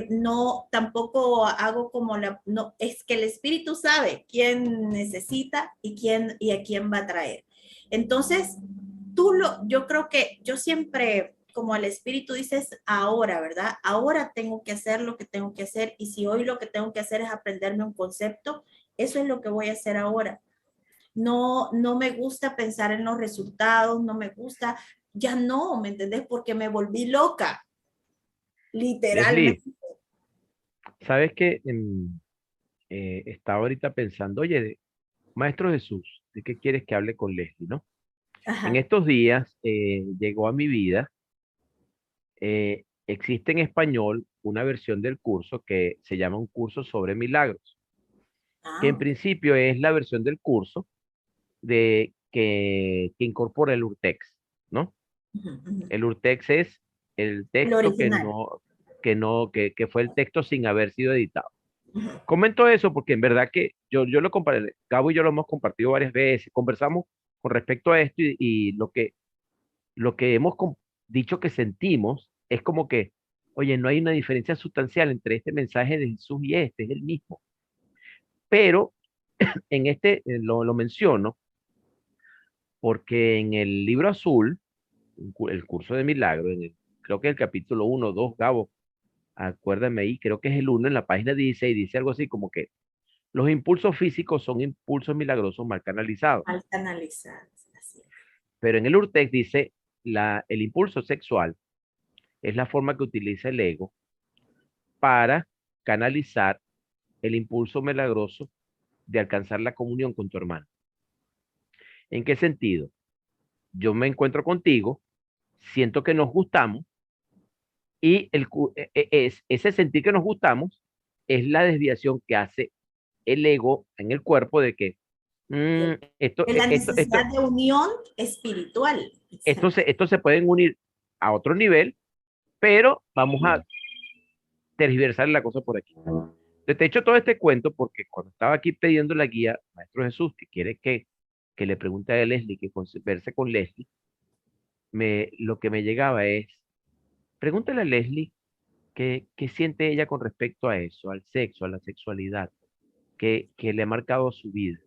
B: No, tampoco hago como no, es que el espíritu sabe quién necesita y a quién va a traer. Entonces, yo creo que yo siempre, como el espíritu dices, ahora, ¿verdad? Ahora tengo que hacer lo que tengo que hacer, y si hoy lo que tengo que hacer es aprenderme un concepto, eso es lo que voy a hacer ahora. No, no me gusta pensar en los resultados, no me gusta, ya no, ¿me entendés? Porque me volví loca,
C: Leslie,
B: literalmente.
C: ¿sabes qué? Estaba ahorita pensando, oye, Maestro Jesús, ¿de qué quieres que hable con Leslie, no? En
B: Ajá.
C: estos días llegó a mi vida, existe en español una versión del curso que se llama un curso sobre milagros, que
B: Ah,
C: en
B: ok.
C: principio es la versión del curso que incorpora el Urtext, ¿no?
B: Ujú, ujú.
C: El Urtext es el
B: El
C: texto
B: original.
C: que fue el texto sin haber sido editado.
B: Ujú.
C: Comento eso porque en verdad que yo lo comparé, Gabo y yo lo hemos compartido varias veces, conversamos con respecto a esto y lo que hemos dicho que sentimos es como que, oye, no hay una diferencia sustancial entre este mensaje de Jesús y este, es el mismo. Pero en este lo menciono porque en el libro azul, el curso de milagro, creo que el capítulo 1 2 Gabo, acuérdame ahí, creo que es el 1 en la página 16, dice algo así como que los impulsos físicos son impulsos milagrosos mal canalizados.
B: Al canalizar. Así es.
C: Pero en el Urtext dice, el impulso sexual es la forma que utiliza el ego para canalizar el impulso milagroso de alcanzar la comunión con tu hermano. ¿En qué sentido? Yo me encuentro contigo, siento que nos gustamos y ese sentir que nos gustamos es la desviación que hace el ego en el cuerpo de que
B: De la necesidad de unión espiritual. Exacto.
C: esto se pueden unir a otro nivel, pero vamos a tergiversar la cosa por aquí. Te he hecho todo este cuento porque cuando estaba aquí pidiendo la guía, Maestro Jesús, que quiere que le pregunte a Leslie, que converse con Leslie, lo que me llegaba es, pregúntale a Leslie qué siente ella con respecto a eso, al sexo, a la sexualidad, que le ha marcado su vida.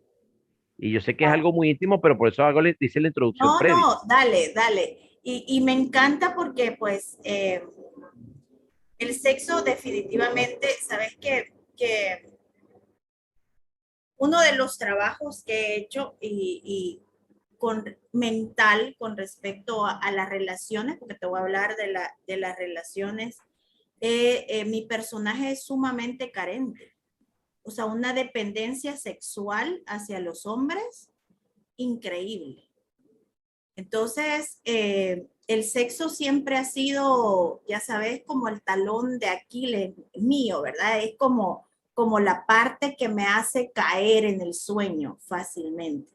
C: Y yo sé que es algo muy íntimo, pero por eso hago, dice la introducción
B: No,
C: previa.
B: no, dale, dale. Y me encanta porque pues el sexo definitivamente, sabes que uno de los trabajos que he hecho y con mental con respecto a las relaciones, porque te voy a hablar de las relaciones, mi personaje es sumamente carente, o sea, una dependencia sexual hacia los hombres increíble. Entonces, el sexo siempre ha sido, ya sabes, como el talón de Aquiles mío, ¿verdad? Es como la parte que me hace caer en el sueño fácilmente.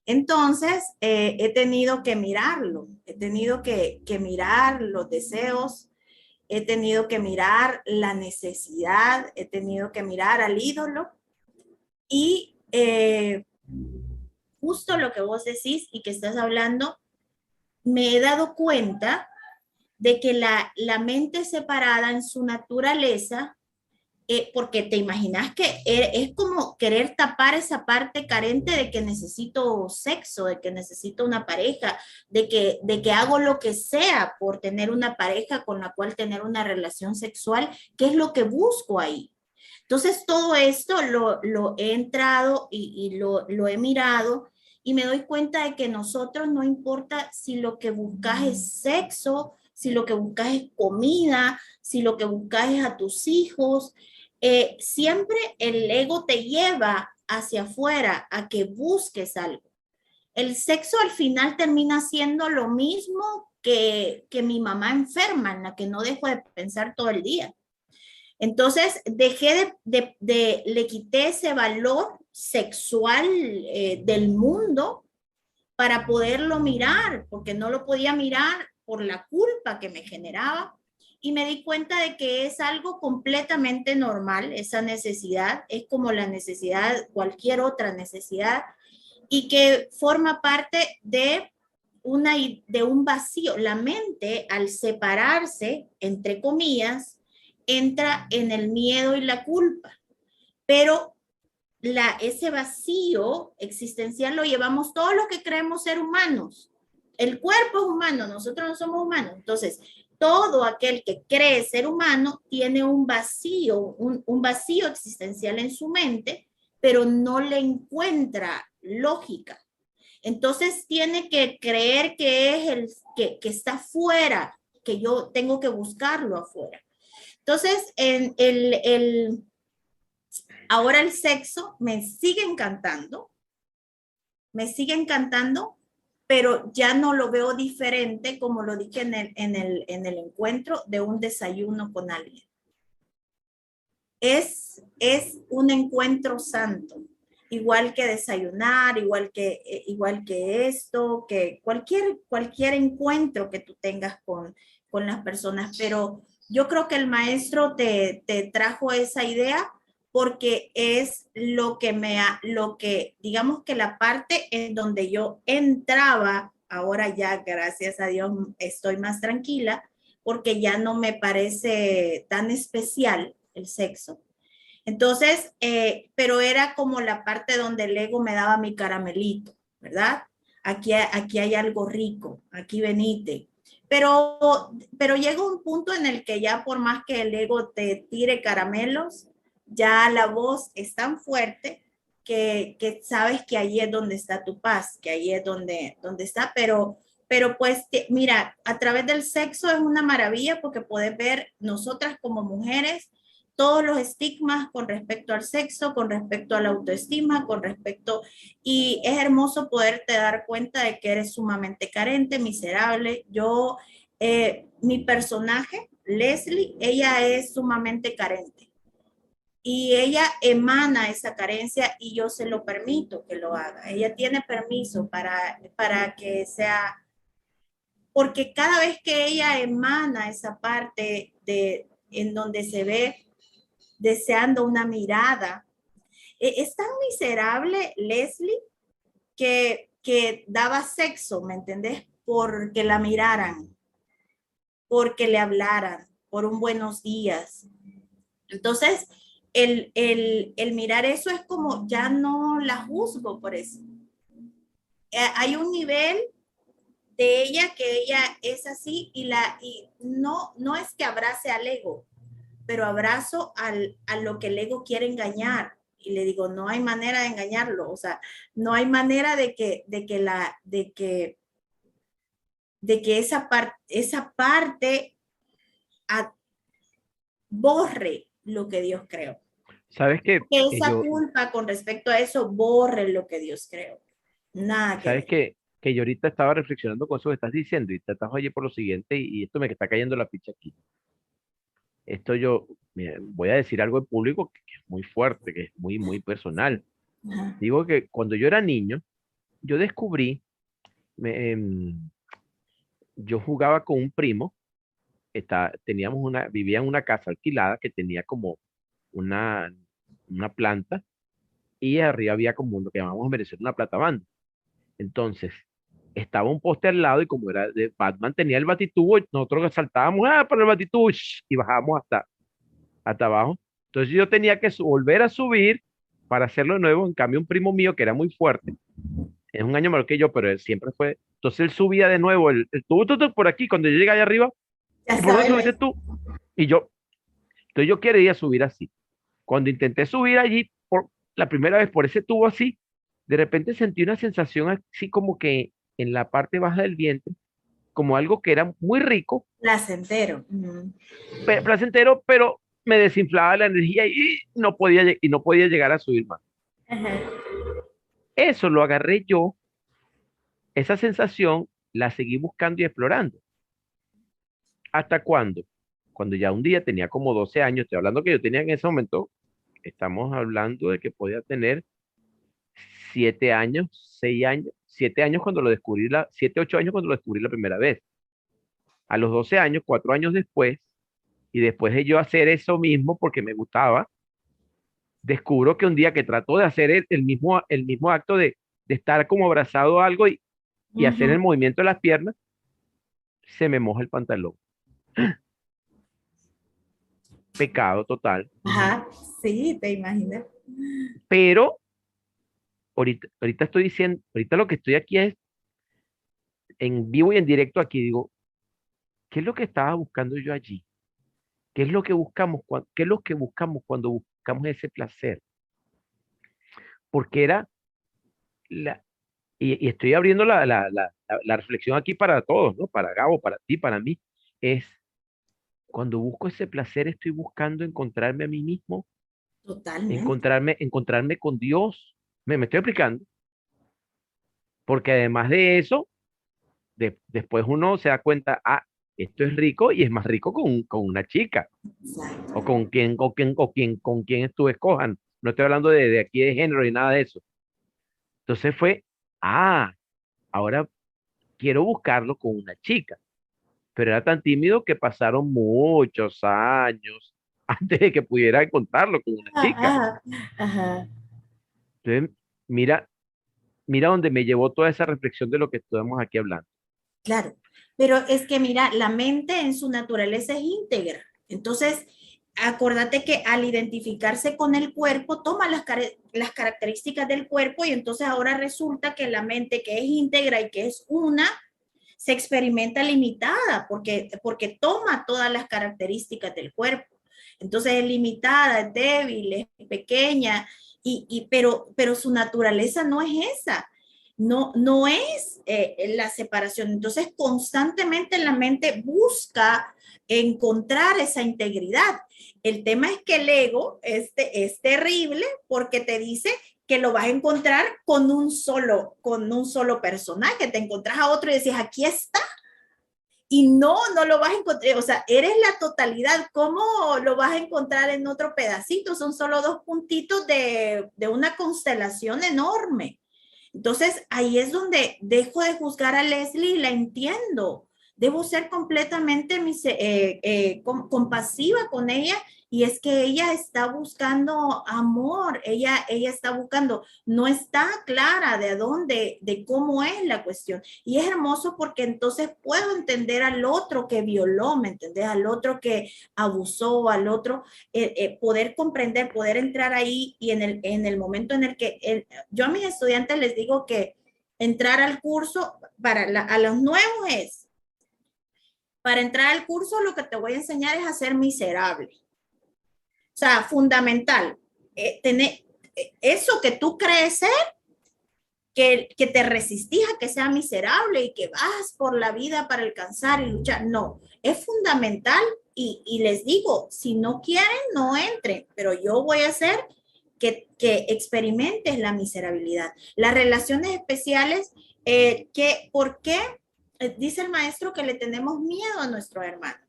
B: Entonces, he tenido que mirarlo, he tenido que mirar los deseos, he tenido que mirar la necesidad, he tenido que mirar al ídolo y justo lo que vos decís y que estás hablando, me he dado cuenta de que la mente separada en su naturaleza, porque te imaginas que es como querer tapar esa parte carente de que necesito sexo, de que necesito una pareja, de que hago lo que sea por tener una pareja con la cual tener una relación sexual, ¿qué es lo que busco ahí? Entonces, todo esto lo he entrado y lo he mirado y me doy cuenta de que nosotros no importa si lo que buscas es sexo, si lo que buscas es comida, si lo que buscas es a tus hijos, siempre el ego te lleva hacia afuera a que busques algo. El sexo al final termina siendo lo mismo que mi mamá enferma, en la que no dejo de pensar todo el día. Entonces, le quité ese valor sexual del mundo para poderlo mirar, porque no lo podía mirar por la culpa que me generaba. Y me di cuenta de que es algo completamente normal, esa necesidad, es como la necesidad, cualquier otra necesidad, y que forma parte de un vacío. La mente, al separarse, entre comillas, entra en el miedo y la culpa, pero ese vacío existencial lo llevamos todos los que creemos ser humanos. El cuerpo es humano, nosotros no somos humanos. Entonces, todo aquel que cree ser humano tiene un vacío, un vacío existencial en su mente, pero no le encuentra lógica. Entonces tiene que creer que es que está fuera, que yo tengo que buscarlo afuera. Entonces, ahora el sexo me sigue encantando, pero ya no lo veo diferente como lo dije en el encuentro de un desayuno con alguien. Es un encuentro santo, igual que desayunar, igual que esto, que cualquier encuentro que tú tengas con las personas, pero yo creo que el maestro te trajo esa idea porque es digamos que la parte en donde yo entraba, ahora ya, gracias a Dios, estoy más tranquila, porque ya no me parece tan especial el sexo. Entonces, pero era como la parte donde el ego me daba mi caramelito, ¿verdad? Aquí hay algo rico, aquí venite. Pero llega un punto en el que ya por más que el ego te tire caramelos, ya la voz es tan fuerte que sabes que ahí es donde está tu paz, que ahí es donde está, pero pues mira, a través del sexo es una maravilla porque puedes ver nosotras como mujeres todos los estigmas con respecto al sexo, con respecto a la autoestima, y es hermoso poderte dar cuenta de que eres sumamente carente, miserable. Mi personaje, Leslie, ella es sumamente carente y ella emana esa carencia y yo se lo permito que lo haga. Ella tiene permiso para que sea, porque cada vez que ella emana esa parte en donde se ve deseando una mirada. Es tan miserable Leslie que daba sexo, ¿me entendés? Porque la miraran, porque le hablaran, por un buenos días. Entonces, el mirar eso es como, ya no la juzgo por eso. Hay un nivel de ella que ella es así y no es que abrace al ego, pero abrazo a lo que el ego quiere engañar. Y le digo, no hay manera de engañarlo, o sea, no hay manera de que esa parte borre lo que Dios creó.
C: ¿Sabes qué?
B: Que
C: Que
B: esa
C: yo,
B: culpa con respecto a eso borre lo que Dios creó. Nada que
C: ¿sabes
B: ver.
C: qué? Que yo ahorita estaba reflexionando con eso que estás diciendo y te estás oye por lo siguiente y esto me está cayendo la ficha aquí. Esto yo, mira, voy a decir algo en público que es muy fuerte, que es muy, muy personal.
B: Ajá.
C: Digo que cuando yo era niño, yo descubrí, me, yo jugaba con un primo, vivía en una casa alquilada que tenía como una, una planta y arriba había como lo que llamamos en Venezuela una plata banda. Entonces, estaba un poste al lado y como era de Batman, tenía el batitubo, y nosotros saltábamos para el batitubo y bajábamos hasta abajo. Entonces yo tenía que volver a subir para hacerlo de nuevo. En cambio, un primo mío que era muy fuerte, es un año menor que yo, pero él siempre fue. Entonces él subía de nuevo el tubo por aquí. Cuando yo llegué allá arriba,
B: Ya
C: ¿y por dónde
B: sabes,
C: subiste tú? Y yo, entonces yo quería subir así. Cuando intenté subir allí por la primera vez por ese tubo así, de repente sentí una sensación así como que en la parte baja del vientre, como algo que era muy rico,
B: placentero. Ujú.
C: placentero, pero me desinflaba la energía y no podía llegar a subir más.
B: Ajá.
C: Eso lo agarré yo, esa sensación la seguí buscando y explorando. ¿Hasta cuándo? Cuando ya un día tenía como 12 años, estoy hablando que yo tenía en ese momento, estamos hablando de que podía tener 7 años, 6 años, 7 años cuando lo descubrí, 7, 8 años cuando lo descubrí la primera vez. A los 12 años, 4 años después, y después de yo hacer eso mismo porque me gustaba, descubro que un día que trato de hacer el mismo acto de estar como abrazado a algo y hacer el
B: Ujú.
C: movimiento de las piernas, se me moja el pantalón. Pecado total.
B: Ajá, sí, te imaginas.
C: Pero ahorita estoy diciendo, ahorita lo que estoy aquí es en vivo y en directo aquí, digo, ¿qué es lo que estaba buscando yo allí? ¿Qué es lo que buscamos? ¿Qué es lo que buscamos cuando buscamos ese placer? Porque era la, y estoy abriendo la reflexión aquí para todos, ¿no? Para Gabo, para ti, para mí, es cuando busco ese placer, estoy buscando encontrarme a mí mismo,
B: Totalmente.
C: encontrarme con Dios. Me estoy explicando, porque además de eso, después uno se da cuenta, esto es rico y es más rico con una chica
B: Exacto.
C: o con quien tú escojan. No estoy hablando de aquí de género y nada de eso. Entonces fue, ah, ahora quiero buscarlo con una chica, pero era tan tímido que pasaron muchos años antes de que pudiera encontrarlo con una chica.
B: Ajá, ajá,
C: Entonces, mira, mira dónde me llevó toda esa reflexión de lo que estamos aquí hablando.
B: claro. Pero es que mira, la mente en su naturaleza es íntegra. Entonces, acordate que al identificarse con el cuerpo, toma las características del cuerpo y entonces ahora resulta que la mente que es íntegra y que es una, se experimenta limitada porque toma todas las características del cuerpo. Entonces es limitada, es débil, es pequeña, pero su naturaleza no es esa. No es la separación. Entonces, constantemente la mente busca encontrar esa integridad. El tema es que el ego es terrible porque te dice que lo vas a encontrar con un solo personaje. Te encontrás a otro y decís, aquí está. Y no lo vas a encontrar, o sea, eres la totalidad. ¿Cómo lo vas a encontrar en otro pedacito? Son solo dos puntitos de una constelación enorme. Entonces, ahí es donde dejo de juzgar a Leslie y la entiendo. Debo ser completamente compasiva con ella y es que ella está buscando amor, ella está buscando, no está clara de dónde, de cómo es la cuestión. Y es hermoso porque entonces puedo entender al otro que violó, ¿me entendés? Al otro que abusó, al otro, poder comprender, poder entrar ahí y en el momento en el que yo a mis estudiantes les digo que entrar al curso a los nuevos es, para entrar al curso lo que te voy a enseñar es a ser miserable. O sea, fundamental. Tener eso que tú crees ser, que te resistís a que sea miserable y que vas por la vida para alcanzar y luchar. No, es fundamental y les digo, si no quieren, no entren, pero yo voy a hacer que experimentes la miserabilidad. Las relaciones especiales, ¿por qué? Dice el maestro que le tenemos miedo a nuestros hermanos.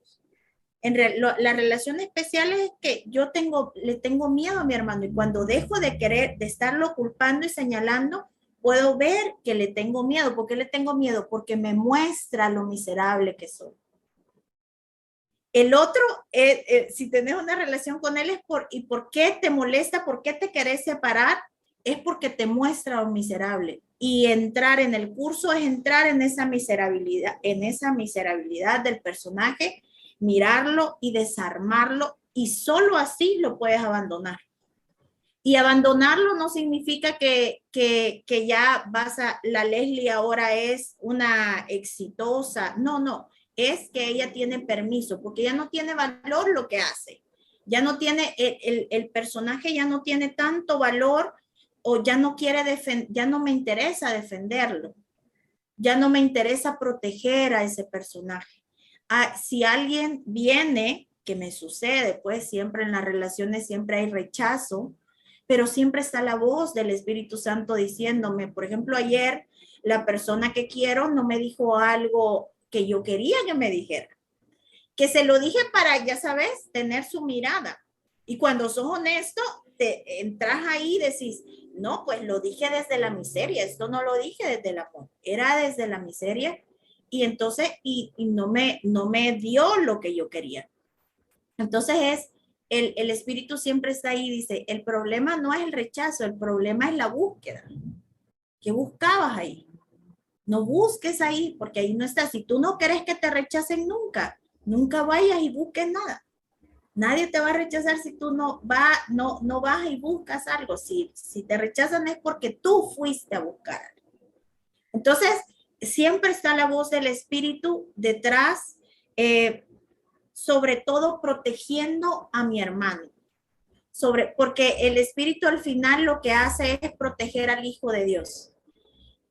B: Las relaciones especiales es que le tengo miedo a mi hermano y cuando dejo de querer, de estarlo culpando y señalando, puedo ver que le tengo miedo. ¿Por qué le tengo miedo? Porque me muestra lo miserable que soy. El otro, si tenés una relación con él, ¿y por qué te molesta? ¿Por qué te querés separar? es porque te muestra un miserable. Y entrar en el curso es entrar en esa miserabilidad del personaje, mirarlo y desarmarlo, y solo así lo puedes abandonar. Y abandonarlo no significa que ya la Leslie ahora es una exitosa. No, no, es que ella tiene permiso, porque ya no tiene valor lo que hace. Ya no tiene, el personaje ya no tiene tanto valor, o ya no quiere defender, ya no me interesa defenderlo. Ya no me interesa proteger a ese personaje. Si alguien viene, que me sucede, pues siempre en las relaciones siempre hay rechazo, pero siempre está la voz del Espíritu Santo diciéndome, por ejemplo, ayer la persona que quiero no me dijo algo que yo quería que me dijera, que se lo dije para, ya sabes, tener su mirada. Y cuando sos honesto, te entras ahí y decís, no, pues lo dije desde la miseria, esto no lo dije desde el amor, era desde la miseria, y entonces, y no me dio lo que yo quería. Entonces el espíritu siempre está ahí, dice, el problema no es el rechazo, el problema es la búsqueda. ¿Qué buscabas ahí? No busques ahí, porque ahí no está. Si tú no quieres que te rechacen nunca, nunca vayas y busques nada. Nadie te va a rechazar si tú no vas y buscas algo. Si te rechazan es porque tú fuiste a buscar. Entonces, siempre está la voz del espíritu detrás, sobre todo protegiendo a mi hermano. Porque el espíritu al final lo que hace es proteger al Hijo de Dios.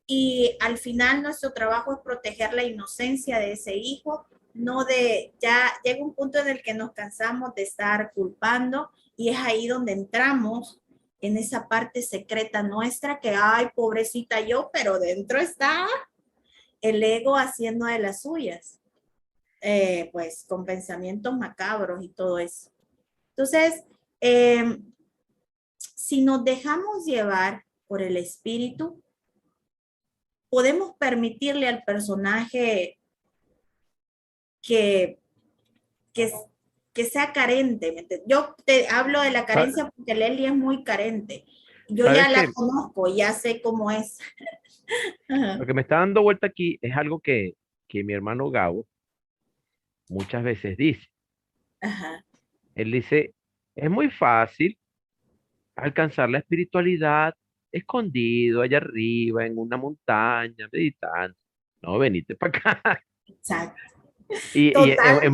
B: Y al final nuestro trabajo es proteger la inocencia de ese hijo, ya llega un punto en el que nos cansamos de estar culpando, y es ahí donde entramos en esa parte secreta nuestra que, ay, pobrecita yo, pero dentro está el ego haciendo de las suyas, pues con pensamientos macabros y todo eso. Entonces, si nos dejamos llevar por el espíritu, podemos permitirle al personaje que, que, que sea carente. Yo te hablo de la carencia porque Leslie es muy carente. Yo ya la conozco, ya sé cómo es.
C: Lo que me está dando vuelta aquí es algo que mi hermano Gabo muchas veces dice.
B: Ajá.
C: Él dice, es muy fácil alcanzar la espiritualidad escondido allá arriba en una montaña, meditando. No, venite para acá.
B: Exacto.
C: Y
B: Total.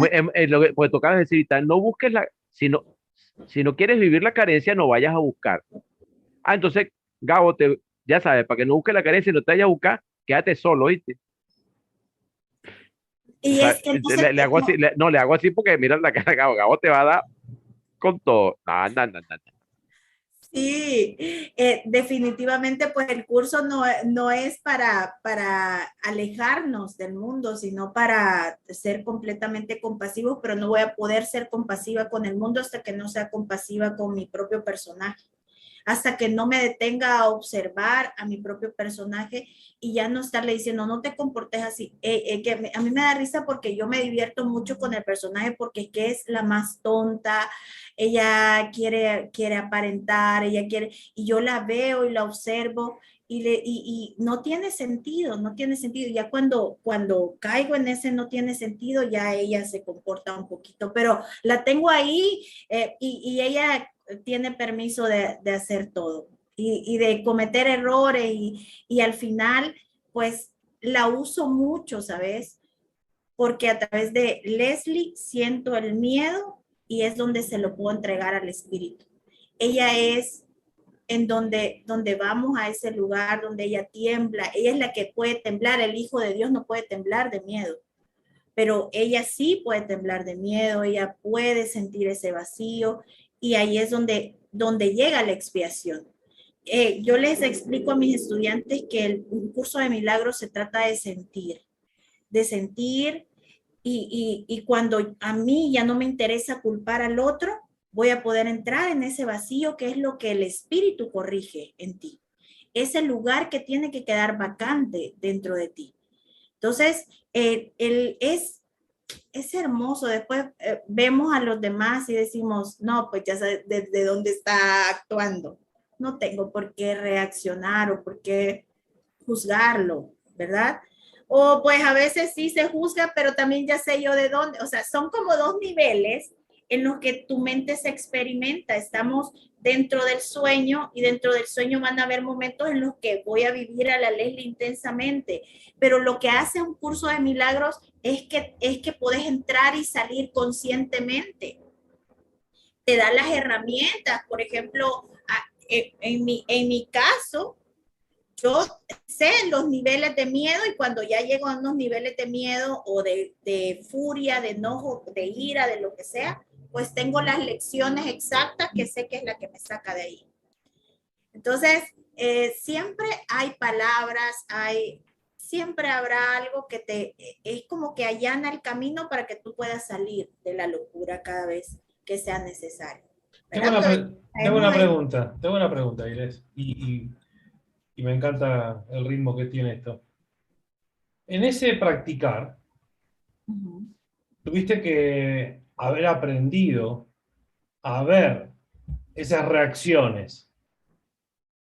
C: lo que pues, tocaba decir, no busques si no quieres vivir la carencia, no vayas a buscar. Ah, entonces, Gabo, ya sabes, para que no busques la carencia y no te vayas a buscar, quédate solo, ¿viste? O
B: Y
C: sea,
B: es que entonces,
C: le hago así, le hago así porque mira la cara de Gabo, Gabo te va a dar con todo. No, no, no, no.
B: sí, definitivamente pues el curso no es para alejarnos del mundo, sino para ser completamente compasivos, pero no voy a poder ser compasiva con el mundo hasta que no sea compasiva con mi propio personaje, hasta que no me detenga a observar a mi propio personaje y ya no estarle diciendo, no te comportes así. A mí me da risa porque yo me divierto mucho con el personaje porque es que es la más tonta, ella quiere aparentar, ella quiere, y yo la veo y la observo. Y no tiene sentido, no tiene sentido. Ya cuando caigo en ese no tiene sentido, ya ella se comporta un poquito, pero la tengo ahí, y ella tiene permiso de hacer todo y de cometer errores, y al final pues la uso mucho, ¿sabes? Porque a través de Leslie siento el miedo y es donde se lo puedo entregar al espíritu. Ella es en donde vamos a ese lugar donde ella tiembla, ella es la que puede temblar, el Hijo de Dios no puede temblar de miedo, pero ella sí puede temblar de miedo, ella puede sentir ese vacío, y ahí es donde llega la expiación. Yo les explico a mis estudiantes que un curso de milagros se trata de sentir, y cuando a mí ya no me interesa culpar al otro, voy a poder entrar en ese vacío que es lo que el espíritu corrige en ti. Ese lugar que tiene que quedar vacante dentro de ti. Entonces, es hermoso. Después vemos a los demás y decimos, no, pues ya sabes de dónde está actuando. no tengo por qué reaccionar o por qué juzgarlo, ¿verdad? O pues a veces sí se juzga, pero también ya sé yo de dónde, o sea, son como dos niveles en los que tu mente se experimenta. Estamos dentro del sueño y dentro del sueño van a haber momentos en los que voy a vivir a la Leslie intensamente, pero lo que hace un curso de milagros es que puedes entrar y salir conscientemente. Te da las herramientas, por ejemplo, en mi caso, yo sé los niveles de miedo y cuando ya llego a unos niveles de miedo o de furia, de enojo, de ira, de lo que sea, pues tengo las lecciones exactas que sé que es la que me saca de ahí. Entonces, siempre hay palabras, siempre habrá algo que es como que allana el camino para que tú puedas salir de la locura cada vez que sea necesario.
A: Tengo tengo una pregunta, Iris, y me encanta el ritmo que tiene esto. En ese practicar, tuviste que haber aprendido a ver esas reacciones,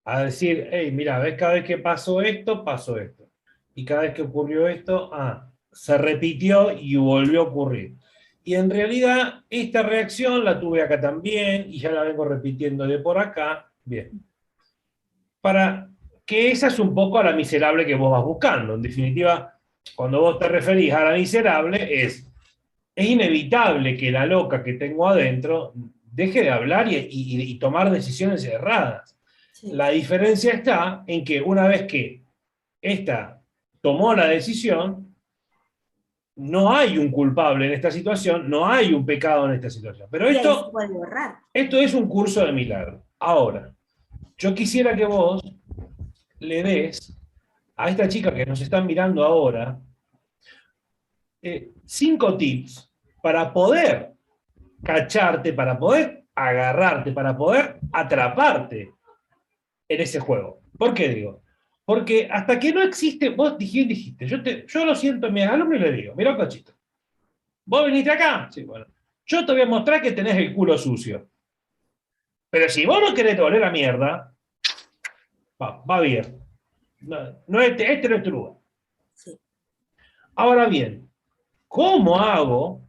A: a decir, hey, mira, ves, cada vez que pasó esto, pasó esto. Y cada vez que ocurrió esto, se repitió y volvió a ocurrir. Y en realidad, esta reacción la tuve acá también, y ya la vengo repitiendo de por acá. Bien. Para que esa es un poco a la miserable que vos vas buscando. En definitiva, cuando vos te referís a la miserable, es inevitable que la loca que tengo adentro deje de hablar y tomar decisiones erradas. Sí. La diferencia está en que una vez que esta tomó la decisión, no hay un culpable en esta situación, no hay un pecado en esta situación. Pero esto es un curso de milagro. Ahora, yo quisiera que vos le des a esta chica que nos están mirando ahora 5 tips para poder cacharte, para poder agarrarte, para poder atraparte en ese juego. ¿Por qué digo? Porque hasta que no existe, vos dijiste, yo lo siento en mi alumno y le digo, mira cachito, ¿vos viniste acá? Sí, bueno. Yo te voy a mostrar que tenés el culo sucio. Pero si vos no querés oler a mierda, va bien. No, este no es tu lugar. Sí. Ahora bien, ¿cómo hago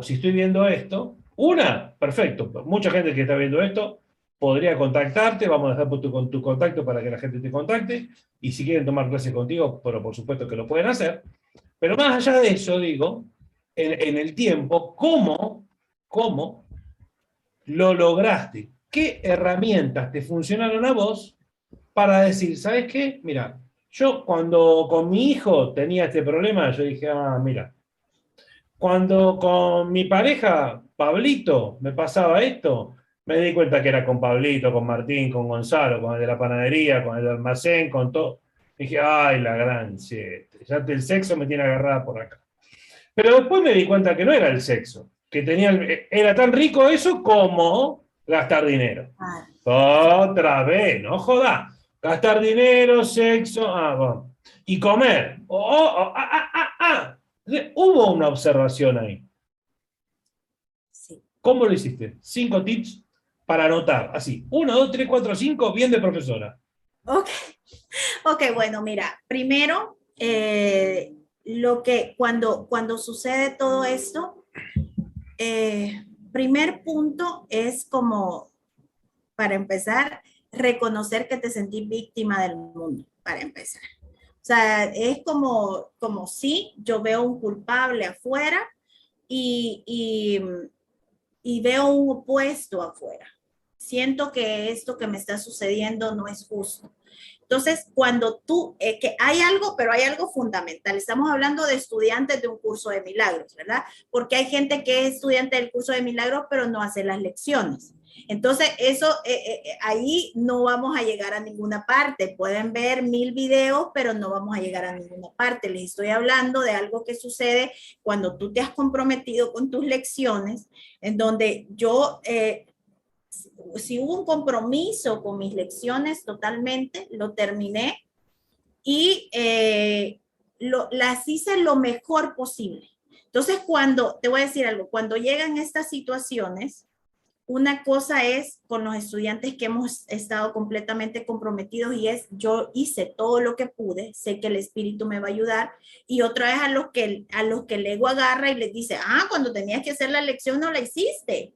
A: si estoy viendo esto? Perfecto, mucha gente que está viendo esto podría contactarte, vamos a dejar tu contacto para que la gente te contacte, y si quieren tomar clases contigo, pero por supuesto que lo pueden hacer. Pero más allá de eso, digo, en el tiempo, ¿cómo lo lograste? ¿Qué herramientas te funcionaron a vos para decir, ¿sabes qué? Mira, yo cuando con mi hijo tenía este problema, yo dije, mira, cuando con mi pareja, Pablito, me pasaba esto, me di cuenta que era con Pablito, con Martín, con Gonzalo, con el de la panadería, con el del almacén, con todo. Dije, ay, la gran siete, ya el sexo me tiene agarrada por acá. Pero después me di cuenta que no era el sexo, que era tan rico eso como gastar dinero. Otra vez, no jodas. Gastar dinero, sexo, bueno. Y comer. Hubo una observación ahí. Sí. ¿Cómo lo hiciste? 5 tips para anotar. Así, 1, 2, 3, 4, 5, bien de profesora.
B: Ok, bueno, mira, primero, cuando sucede todo esto, primer punto es como, para empezar, reconocer que te sentís víctima del mundo, para empezar. O sea, es como sí, yo veo un culpable afuera y veo un opuesto afuera. Siento que esto que me está sucediendo no es justo. Entonces, cuando que hay algo, pero hay algo fundamental. Estamos hablando de estudiantes de un curso de milagros, ¿verdad? Porque hay gente que es estudiante del curso de milagros, pero no hace las lecciones. Entonces, ahí no vamos a llegar a ninguna parte. Pueden ver 1000 videos, pero no vamos a llegar a ninguna parte. Les estoy hablando de algo que sucede cuando tú te has comprometido con tus lecciones, en donde yo... si hubo un compromiso con mis lecciones totalmente, lo terminé y las hice lo mejor posible. Entonces, te voy a decir algo, cuando llegan estas situaciones, una cosa es con los estudiantes que hemos estado completamente comprometidos y es yo hice todo lo que pude, sé que el espíritu me va a ayudar, y otra vez a los que el ego agarra y les dice, cuando tenías que hacer la lección no la hiciste.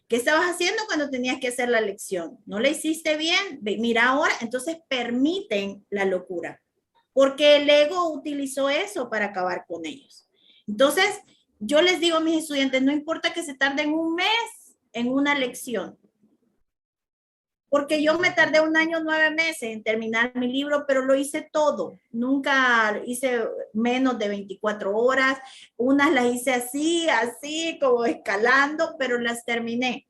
B: ¿Qué estabas haciendo cuando tenías que hacer la lección? ¿No la hiciste bien? Mira ahora, entonces permiten la locura, porque el ego utilizó eso para acabar con ellos. Entonces, yo les digo a mis estudiantes, no importa que se tarden un mes en una lección, porque yo me tardé 1 año, 9 meses en terminar mi libro, pero lo hice todo. Nunca hice menos de 24 horas. Unas las hice así, como escalando, pero las terminé.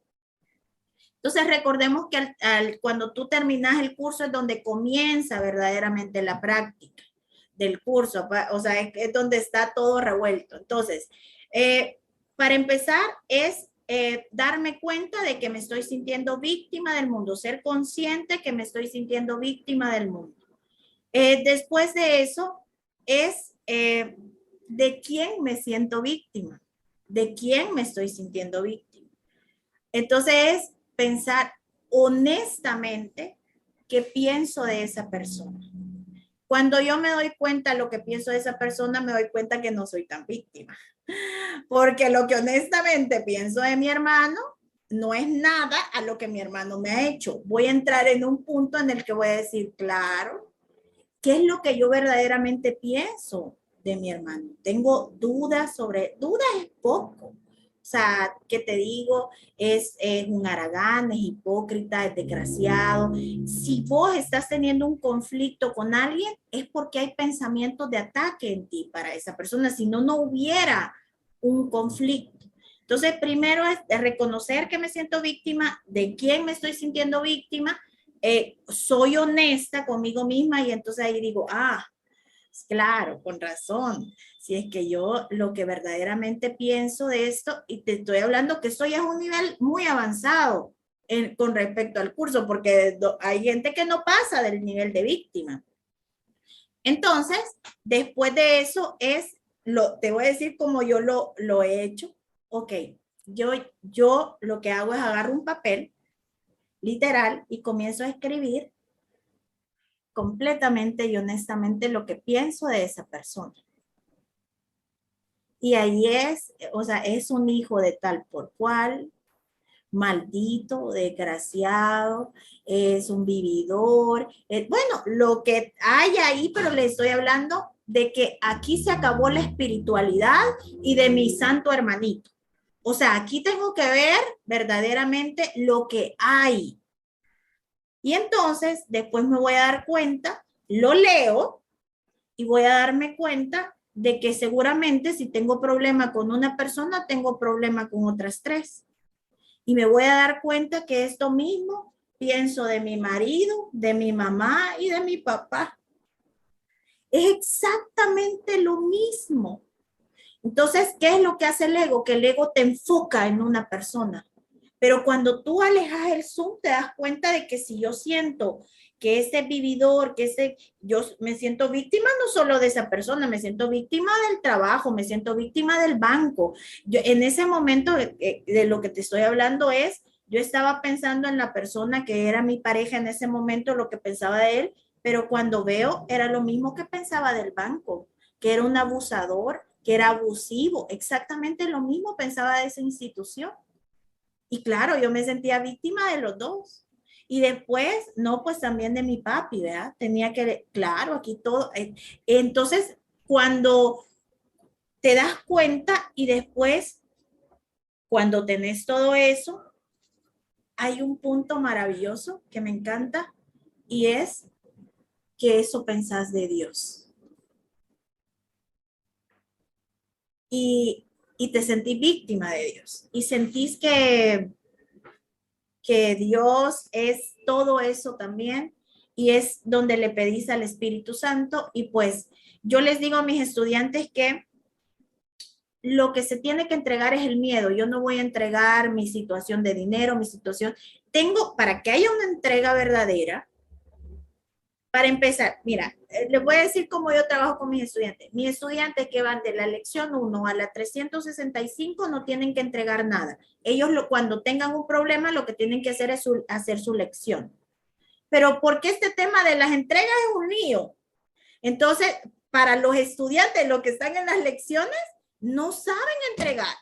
B: Entonces recordemos que cuando tú terminas el curso es donde comienza verdaderamente la práctica del curso, o sea, es donde está todo revuelto. Entonces, para empezar es darme cuenta de que me estoy sintiendo víctima del mundo, ser consciente que me estoy sintiendo víctima del mundo. Después de eso es de quién me siento víctima, de quién me estoy sintiendo víctima. Entonces es pensar honestamente qué pienso de esa persona. Cuando yo me doy cuenta de lo que pienso de esa persona, me doy cuenta que no soy tan víctima. Porque lo que honestamente pienso de mi hermano no es nada a lo que mi hermano me ha hecho. Voy a entrar en un punto en el que voy a decir, claro, ¿qué es lo que yo verdaderamente pienso de mi hermano? Tengo dudas es poco. O sea, ¿qué te digo? Es un haragán, es hipócrita, es desgraciado. Si vos estás teniendo un conflicto con alguien, es porque hay pensamientos de ataque en ti para esa persona. Si no, no hubiera un conflicto. Entonces, primero es reconocer que me siento víctima, de quién me estoy sintiendo víctima, soy honesta conmigo misma y entonces ahí digo, claro, con razón. Si es que yo lo que verdaderamente pienso de esto, y te estoy hablando que estoy a un nivel muy avanzado con respecto al curso, porque hay gente que no pasa del nivel de víctima. Entonces, después de eso te voy a decir cómo yo lo he hecho. Ok, yo lo que hago es agarro un papel, literal, y comienzo a escribir completamente y honestamente lo que pienso de esa persona. Y ahí o sea, es un hijo de tal por cual, maldito, desgraciado, es un vividor. Bueno, lo que hay ahí, pero le estoy hablando de que aquí se acabó la espiritualidad y de mi santo hermanito. O sea, aquí tengo que ver verdaderamente lo que hay. Y entonces, después me voy a dar cuenta, lo leo y voy a darme cuenta de que seguramente si tengo problema con una persona, tengo problema con otras 3. Y me voy a dar cuenta que esto mismo pienso de mi marido, de mi mamá y de mi papá. Es exactamente lo mismo. Entonces, ¿qué es lo que hace el ego? Que el ego te enfoca en una persona. Pero cuando tú alejas el zoom, te das cuenta de que si yo siento que ese vividor, yo me siento víctima no solo de esa persona, me siento víctima del trabajo, me siento víctima del banco. Yo, en ese momento de lo que te estoy hablando yo estaba pensando en la persona que era mi pareja en ese momento, lo que pensaba de él, pero cuando veo era lo mismo que pensaba del banco, que era un abusador, que era abusivo, exactamente lo mismo pensaba de esa institución. Y claro, yo me sentía víctima de los dos. Y después, no, pues también de mi papi, ¿verdad? Tenía que, claro, aquí todo. Entonces, cuando te das cuenta y después, cuando tenés todo eso, hay un punto maravilloso que me encanta y es que eso pensás de Dios. Y te sentís víctima de Dios. Y sentís que Dios es todo eso también y es donde le pedís al Espíritu Santo. Y pues yo les digo a mis estudiantes que lo que se tiene que entregar es el miedo. Yo no voy a entregar mi situación de dinero, mi situación. Para que haya una entrega verdadera, Para empezar, mira, les voy a decir cómo yo trabajo con mis estudiantes. Mis estudiantes que van de la lección 1 a la 365 no tienen que entregar nada. Ellos cuando tengan un problema lo que tienen que hacer es hacer su lección. Pero ¿por qué este tema de las entregas es un lío? Entonces, para los estudiantes, los que están en las lecciones, no saben entregar.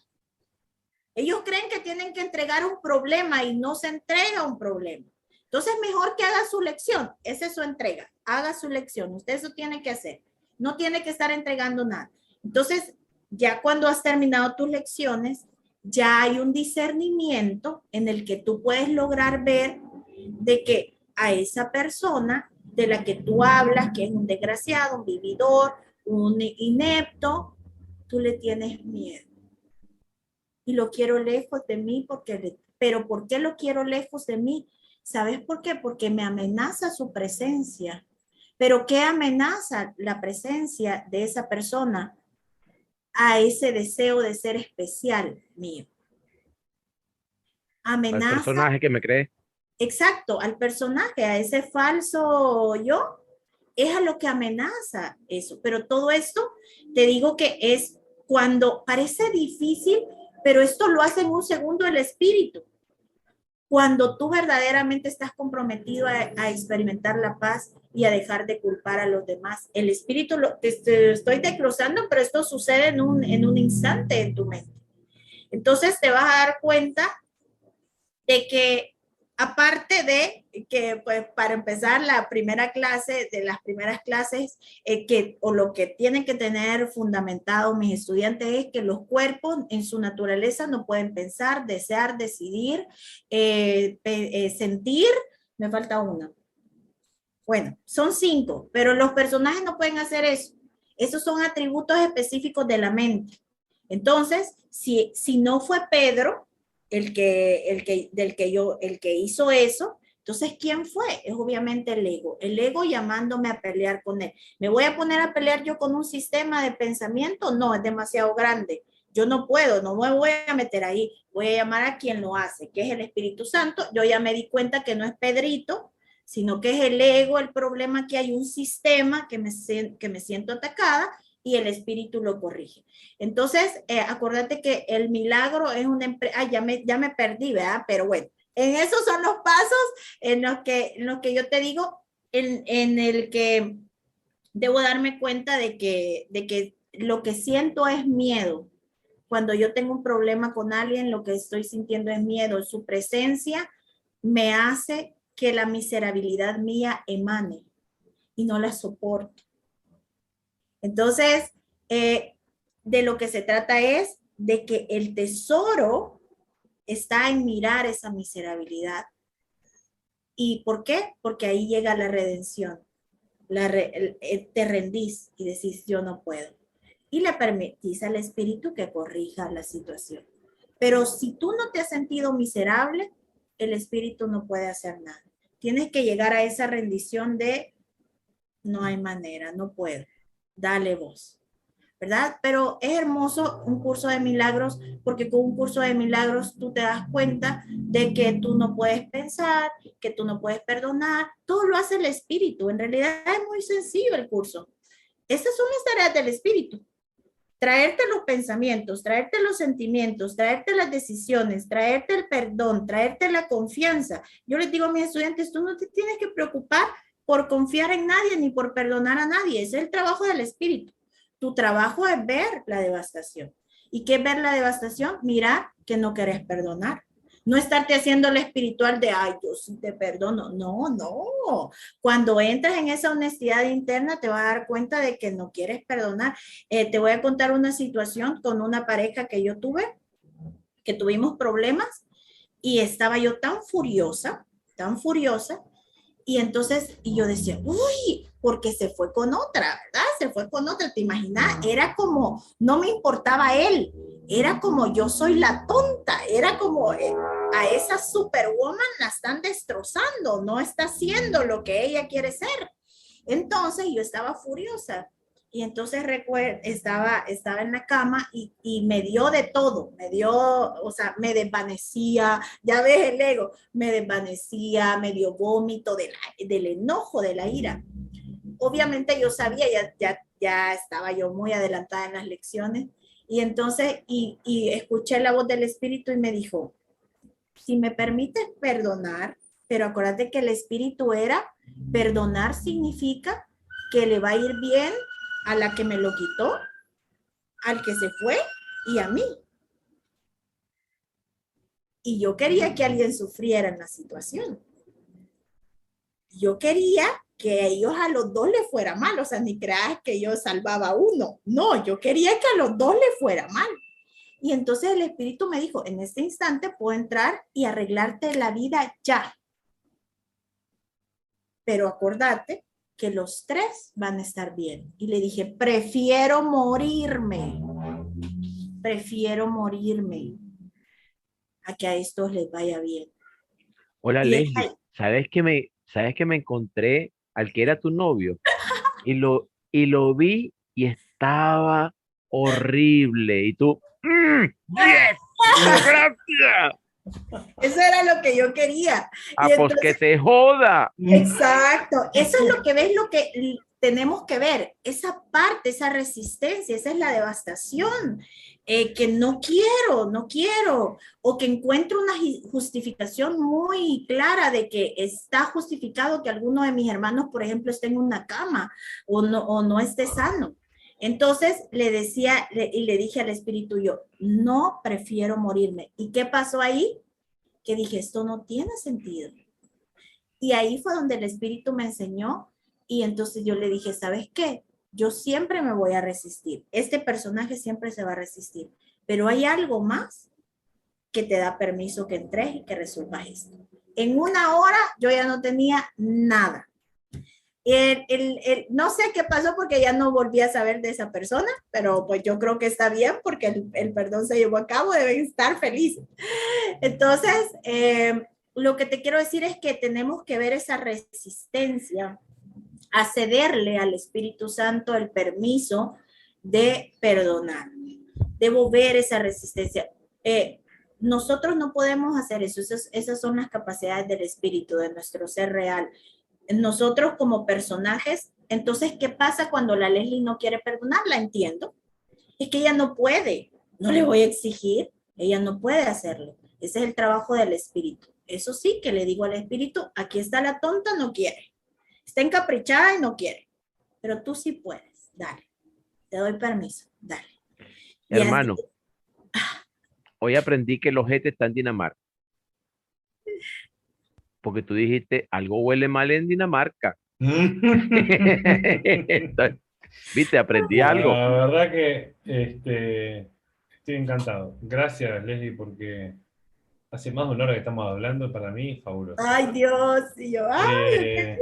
B: Ellos creen que tienen que entregar un problema y no se entrega un problema. Entonces, mejor que haga su lección. Esa es su entrega. Haga su lección. Usted eso tiene que hacer. No tiene que estar entregando nada. Entonces, ya cuando has terminado tus lecciones, ya hay un discernimiento en el que tú puedes lograr ver de que a esa persona de la que tú hablas, que es un desgraciado, un vividor, un inepto, tú le tienes miedo. Y lo quiero lejos de mí pero ¿por qué lo quiero lejos de mí? ¿Sabes por qué? Porque me amenaza su presencia. ¿Pero qué amenaza la presencia de esa persona a ese deseo de ser especial mío?
C: Al
B: Amenaza,
C: personaje que me cree.
B: exacto, al personaje, a ese falso yo, es a lo que amenaza eso. Pero todo esto, te digo que es cuando parece difícil, pero esto lo hace en un segundo el espíritu. Cuando tú verdaderamente estás comprometido a experimentar la paz y a dejar de culpar a los demás. El espíritu, te estoy desglosando, pero esto sucede en un instante en tu mente. Entonces te vas a dar cuenta de que aparte de que, pues, para empezar la primera clase, de las primeras clases, o lo que tienen que tener fundamentado mis estudiantes es que los cuerpos en su naturaleza no pueden pensar, desear, decidir, sentir. Me falta una. Bueno, son 5, pero los personajes no pueden hacer eso. Esos son atributos específicos de la mente. Entonces, si no fue Pedro el que hizo eso, entonces, ¿quién fue? Es obviamente el ego llamándome a pelear con él. ¿Me voy a poner a pelear yo con un sistema de pensamiento? No, es demasiado grande. Yo no puedo, no me voy a meter ahí. Voy a llamar a quien lo hace, que es el Espíritu Santo. Yo ya me di cuenta que no es Pedrito, sino que es el ego, el problema, que hay un sistema que me siento atacada y el espíritu lo corrige. Entonces, acuérdate que el milagro es una ya me perdí, ¿verdad? Pero bueno, en esos son los pasos en los que yo te digo, en el que debo darme cuenta de que lo que siento es miedo. Cuando yo tengo un problema con alguien, lo que estoy sintiendo es miedo. Su presencia me hace que la miserabilidad mía emane y no la soporto. Entonces, de lo que se trata es de que el tesoro está en mirar esa miserabilidad. ¿Y por qué? Porque ahí llega la redención. Te rendís y decís, yo no puedo. Y le permitís al espíritu que corrija la situación. Pero si tú no te has sentido miserable, el espíritu no puede hacer nada. Tienes que llegar a esa rendición de no hay manera, no puedo. Dale vos, ¿verdad? Pero es hermoso un curso de milagros, porque con un curso de milagros tú te das cuenta de que tú no puedes pensar, que tú no puedes perdonar, todo lo hace el espíritu. En realidad es muy sencillo el curso. Estas son las tareas del espíritu. Traerte los pensamientos, traerte los sentimientos, traerte las decisiones, traerte el perdón, traerte la confianza. Yo les digo a mis estudiantes, tú no te tienes que preocupar por confiar en nadie ni por perdonar a nadie. Ese es el trabajo del espíritu. Tu trabajo es ver la devastación. ¿Y qué es ver la devastación? Mirar que no querés perdonar. No estarte haciendo la espiritual de, ay, yo sí te perdono. No, no. Cuando entras en esa honestidad interna, te vas a dar cuenta de que no quieres perdonar. Te voy a contar una situación con una pareja que yo tuve, que tuvimos problemas, y estaba yo tan furiosa, y entonces, y yo decía, uy, porque se fue con otra, ¿verdad? Se fue con otra, ¿te imaginas? Era como, no me importaba él, era como yo soy la tonta, era como a esa superwoman la están destrozando, no está haciendo lo que ella quiere ser. Entonces yo estaba furiosa. Y entonces recuerdo, estaba en la cama y me dio de todo, o sea, me desvanecía, ya ves el ego, me desvanecía, me dio vómito del enojo, de la ira. obviamente yo sabía, ya estaba yo muy adelantada en las lecciones, y entonces, y escuché la voz del Espíritu y me dijo, si me permites perdonar, pero acuérdate que el Espíritu era, perdonar significa que le va a ir bien a la que me lo quitó, al que se fue y a mí. Y yo quería que alguien sufriera en la situación. Yo quería que a ellos a los dos les fuera mal, o sea, ni creas que yo salvaba a uno. No, yo quería que a los dos les fuera mal. Y entonces el Espíritu me dijo, en este instante puedo entrar y arreglarte la vida ya. Pero acordate que los tres van a estar bien. Y le dije, prefiero morirme a que a estos les vaya bien.
C: Hola
B: Y
C: Leslie, sabes que me encontré al que era tu novio y lo vi y estaba horrible y tú, yes, gracias.
B: eso era lo que yo quería. Y
C: Ah, pues que
B: entonces,
C: se joda.
B: exacto, eso es lo que ves, lo que tenemos que ver, esa parte, esa resistencia, esa es la devastación, que no quiero, o que encuentro una justificación muy clara de que está justificado que alguno de mis hermanos, por ejemplo, esté en una cama o no esté sano. Entonces le decía y le dije al Espíritu yo, no prefiero morirme. ¿Y qué pasó ahí? Que dije, esto no tiene sentido. Y ahí fue donde el Espíritu me enseñó y entonces yo le dije, ¿sabes qué? Yo siempre me voy a resistir. Este personaje siempre se va a resistir, pero hay algo más que te da permiso que entres y que resuelvas esto. En una hora yo ya no tenía nada. No sé qué pasó porque ya no volví a saber de esa persona, pero pues yo creo que está bien porque el perdón se llevó a cabo, deben estar felices. Entonces, lo que te quiero decir es que tenemos que ver esa resistencia a cederle al Espíritu Santo el permiso de perdonar. Debo ver esa resistencia. Nosotros no podemos hacer eso. Esas son las capacidades del Espíritu, de nuestro ser real. Nosotros como personajes, entonces, ¿qué pasa cuando la Leslie no quiere perdonar? La entiendo. Es que ella no puede. No le voy a exigir. Ella no puede hacerlo. Ese es el trabajo del Espíritu. Eso sí que le digo al Espíritu, aquí está la tonta, no quiere. Está encaprichada y no quiere. Pero tú sí puedes. Dale. Te doy permiso. Dale. Y así,
C: Hermano, hoy aprendí que el ojete está en Dinamarca, porque tú dijiste, algo huele mal en Dinamarca. Entonces, ¿viste? Aprendí algo.
A: La verdad que estoy encantado. Gracias, Leslie, porque hace más de una hora que estamos hablando, para mí fabuloso.
B: ay Dios, y yo, ay,
A: Eh,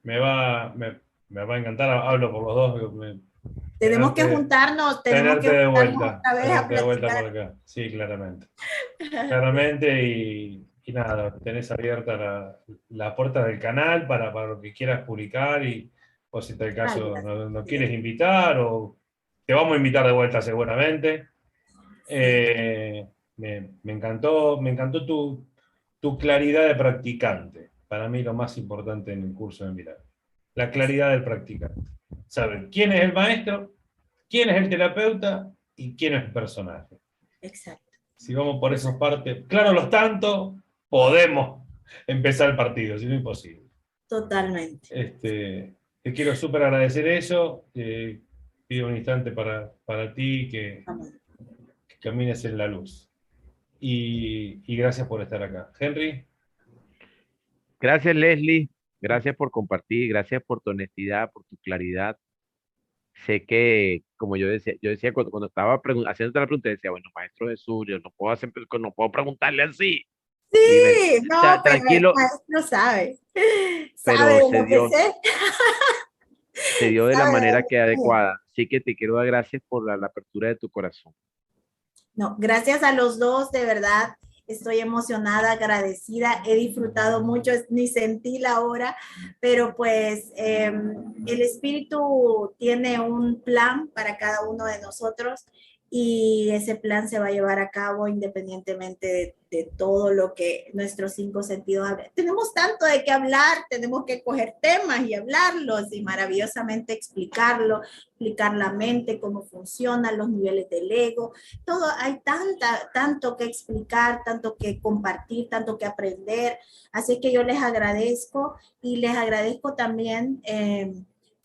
A: me va a encantar, hablo por los dos,
B: tenemos que juntarnos
A: tenerte de vuelta,
B: otra vez a
A: tenerte de vuelta por
B: platicar.
A: acá. Sí, claramente. Claramente y nada, tenés abierta la puerta del canal para lo que quieras publicar o si tal
B: Ay,
A: caso
B: gracias.
A: no quieres invitar o te vamos a invitar de vuelta seguramente.
B: Sí,
A: Me encantó tu claridad de practicante. Para mí lo más importante en el curso de Milagro. La claridad del practicante. Saber quién es el maestro, quién es el terapeuta y quién es el personaje.
B: exacto.
A: Si vamos por esas partes, claro, los tanto, podemos empezar el partido, si no es imposible.
B: Totalmente.
A: Te quiero súper agradecer eso. Pido un instante para ti que camines en la luz. Y gracias por estar acá. Henry,
C: Gracias, Leslie. Gracias por compartir, gracias por tu honestidad, por tu claridad. Sé que, como yo decía cuando estaba haciendo la pregunta, decía, bueno, Maestro Jesús, yo no puedo preguntarle así. Y
B: Sí, no, pero el
C: tranquilo,
B: maestro sabe. Sabe
C: pero
B: de lo que sé.
C: se dio de la
B: Sabe de
C: manera
B: lo
C: que
B: que sé.
C: adecuada. Así que te quiero dar gracias por la apertura de tu corazón.
B: No, gracias a los dos, de verdad. Estoy emocionada, agradecida, he disfrutado mucho, ni sentí la hora, pero pues el Espíritu tiene un plan para cada uno de nosotros y ese plan se va a llevar a cabo independientemente de todo lo que nuestros 5 sentidos hablan. Tenemos tanto de qué hablar, tenemos que coger temas y hablarlos y maravillosamente explicarlo, explicar la mente, cómo funciona, los niveles del ego, todo, hay tanto que explicar, tanto que compartir, tanto que aprender, así que yo les agradezco y les agradezco también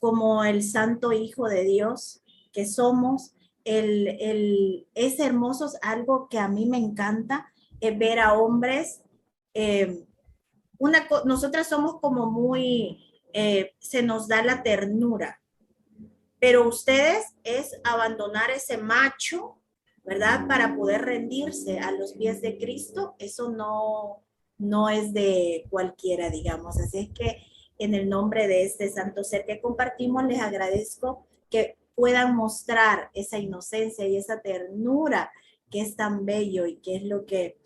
B: como el Santo Hijo de Dios que somos. Es hermoso, es algo que a mí me encanta, ver a hombres. eh, Nosotras somos como muy, se nos da la ternura, pero ustedes es abandonar ese macho, ¿verdad? Para poder rendirse a los pies de Cristo. Eso no es de cualquiera, digamos. Así es que en el nombre de este santo ser que compartimos, les agradezco que puedan mostrar esa inocencia y esa ternura que es tan bello y que es lo que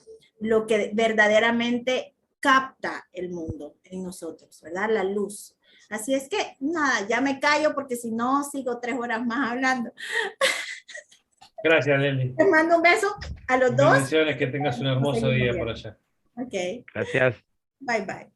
B: verdaderamente capta el mundo en nosotros, ¿verdad? La luz. Así es que, nada, ya me callo porque si no sigo 3 horas más hablando.
A: Gracias, Leslie.
B: Les mando un beso a los dos.
A: Bendiciones, que tengas un hermoso día por allá.
B: Ok,
C: Gracias.
B: bye bye.